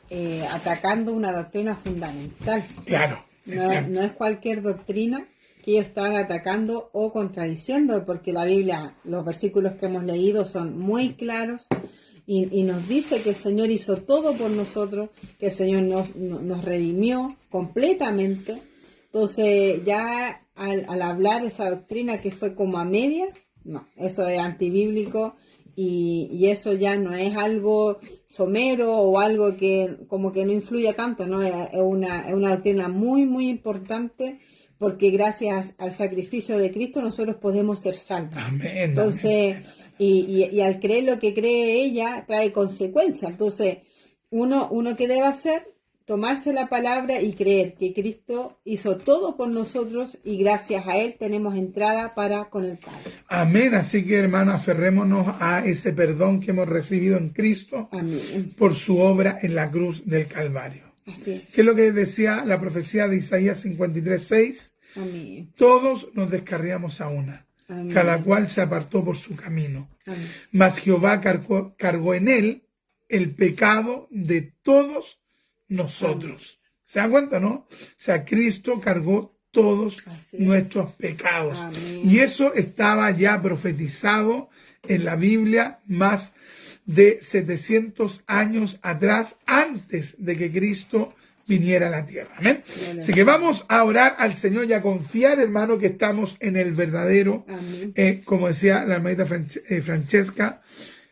atacando una doctrina fundamental. Claro. No es cualquier doctrina que ellos están atacando o contradiciendo, porque la Biblia, los versículos que hemos leído son muy claros y nos dice que el Señor hizo todo por nosotros, que el Señor nos redimió completamente. Entonces ya al hablar esa doctrina que fue como a medias, no, eso es antibíblico y eso ya no es algo somero o algo que como que no influya tanto, ¿no? Es una doctrina muy, muy importante, porque gracias al sacrificio de Cristo nosotros podemos ser salvos. Amén. Entonces, amén. Y al creer lo que cree ella, trae consecuencias. Entonces, uno que debe hacer, tomarse la palabra y creer que Cristo hizo todo por nosotros y gracias a Él tenemos entrada para con el Padre. Amén. Así que, hermanos, aferrémonos a ese perdón que hemos recibido en Cristo. Amén. Por su obra en la cruz del Calvario. Así es. ¿Qué es lo que decía la profecía de Isaías 53:6? Amén. Todos nos descarriamos a una. Amén. Cada cual se apartó por su camino. Amén. Mas Jehová cargó en él el pecado de todos nosotros. Amén. ¿Se dan cuenta, no? O sea, Cristo cargó todos nuestros pecados. Amén. Y eso estaba ya profetizado en la Biblia más de 700 años atrás, antes de que Cristo viniera a la tierra. Amén. Así que vamos a orar al Señor y a confiar, hermano, que estamos en el verdadero. Como decía la hermanita Francesca,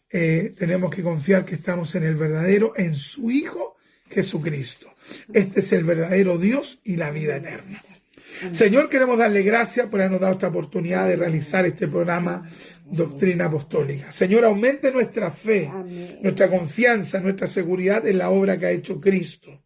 tenemos que confiar que estamos en el verdadero, en su Hijo Jesucristo. Este es el verdadero Dios y la vida eterna. Señor, queremos darle gracias por habernos dado esta oportunidad de realizar este programa Doctrina Apostólica. Señor, aumente nuestra fe, nuestra confianza, nuestra seguridad en la obra que ha hecho Cristo.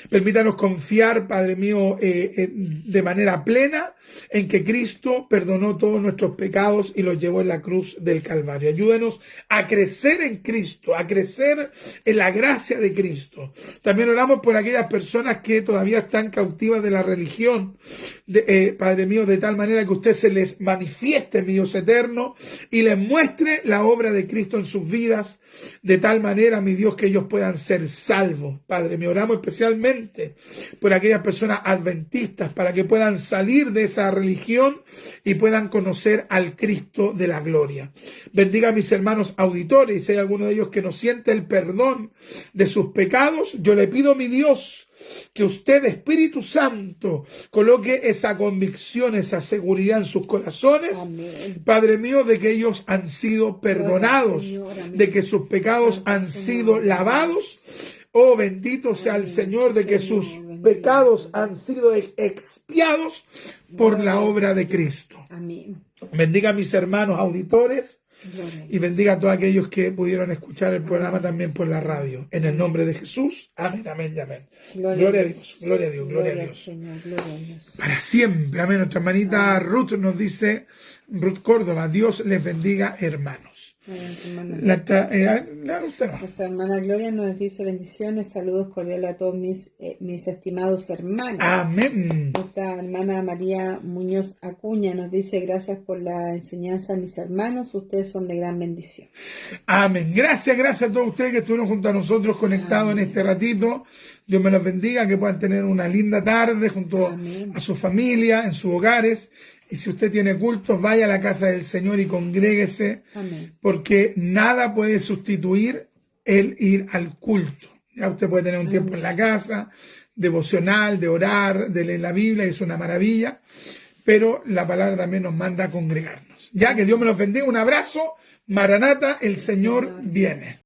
Permítanos confiar, Padre mío, de manera plena en que Cristo perdonó todos nuestros pecados y los llevó en la cruz del Calvario. Ayúdenos a crecer en Cristo, a crecer en la gracia de Cristo. También oramos por aquellas personas que todavía están cautivas de la religión, Padre mío, de tal manera que usted se les manifieste, mi Dios eterno, y les muestre la obra de Cristo en sus vidas, de tal manera, mi Dios, que ellos puedan ser salvos. Padre mío, oramos especialmente por aquellas personas adventistas, para que puedan salir de esa religión y puedan conocer al Cristo de la gloria. Bendiga a mis hermanos auditores, y si hay alguno de ellos que no siente el perdón de sus pecados, yo le pido, mi Dios, que usted, Espíritu Santo, coloque esa convicción, esa seguridad en sus corazones. Amén. Padre mío, de que ellos han sido perdonados, Señor, de que sus pecados han sido lavados. Oh, bendito sea el Señor, de que sus pecados han sido expiados por la obra de Cristo. Amén. Bendiga a mis hermanos auditores Gloria. y bendiga a todos aquellos que pudieron escuchar el programa también por la radio. En el nombre de Jesús. Amén, amén y amén. Gloria a Dios, gloria a Dios, gloria a Gloria al Dios. Señor, gloria a Dios. Para siempre, amén. Nuestra hermanita Ruth nos dice, Ruth Córdoba, Dios les bendiga, hermanos. Hermana. Nuestra Hermana Gloria nos dice bendiciones, saludos cordiales a todos mis estimados hermanos. Amén. Nuestra hermana María Muñoz Acuña nos dice gracias por la enseñanza, mis hermanos, ustedes son de gran bendición. Amén. Gracias a todos ustedes que estuvieron junto a nosotros conectados en este ratito. Dios me los bendiga, que puedan tener una linda tarde junto a su familia, en sus hogares. Y si usted tiene cultos, vaya a la casa del Señor y congréguese, porque nada puede sustituir el ir al culto. Ya usted puede tener un tiempo en la casa, devocional, de orar, de leer la Biblia, y es una maravilla, pero la palabra también nos manda a congregarnos. Ya, que Dios me los bendiga, un abrazo, Maranata, el Señor viene.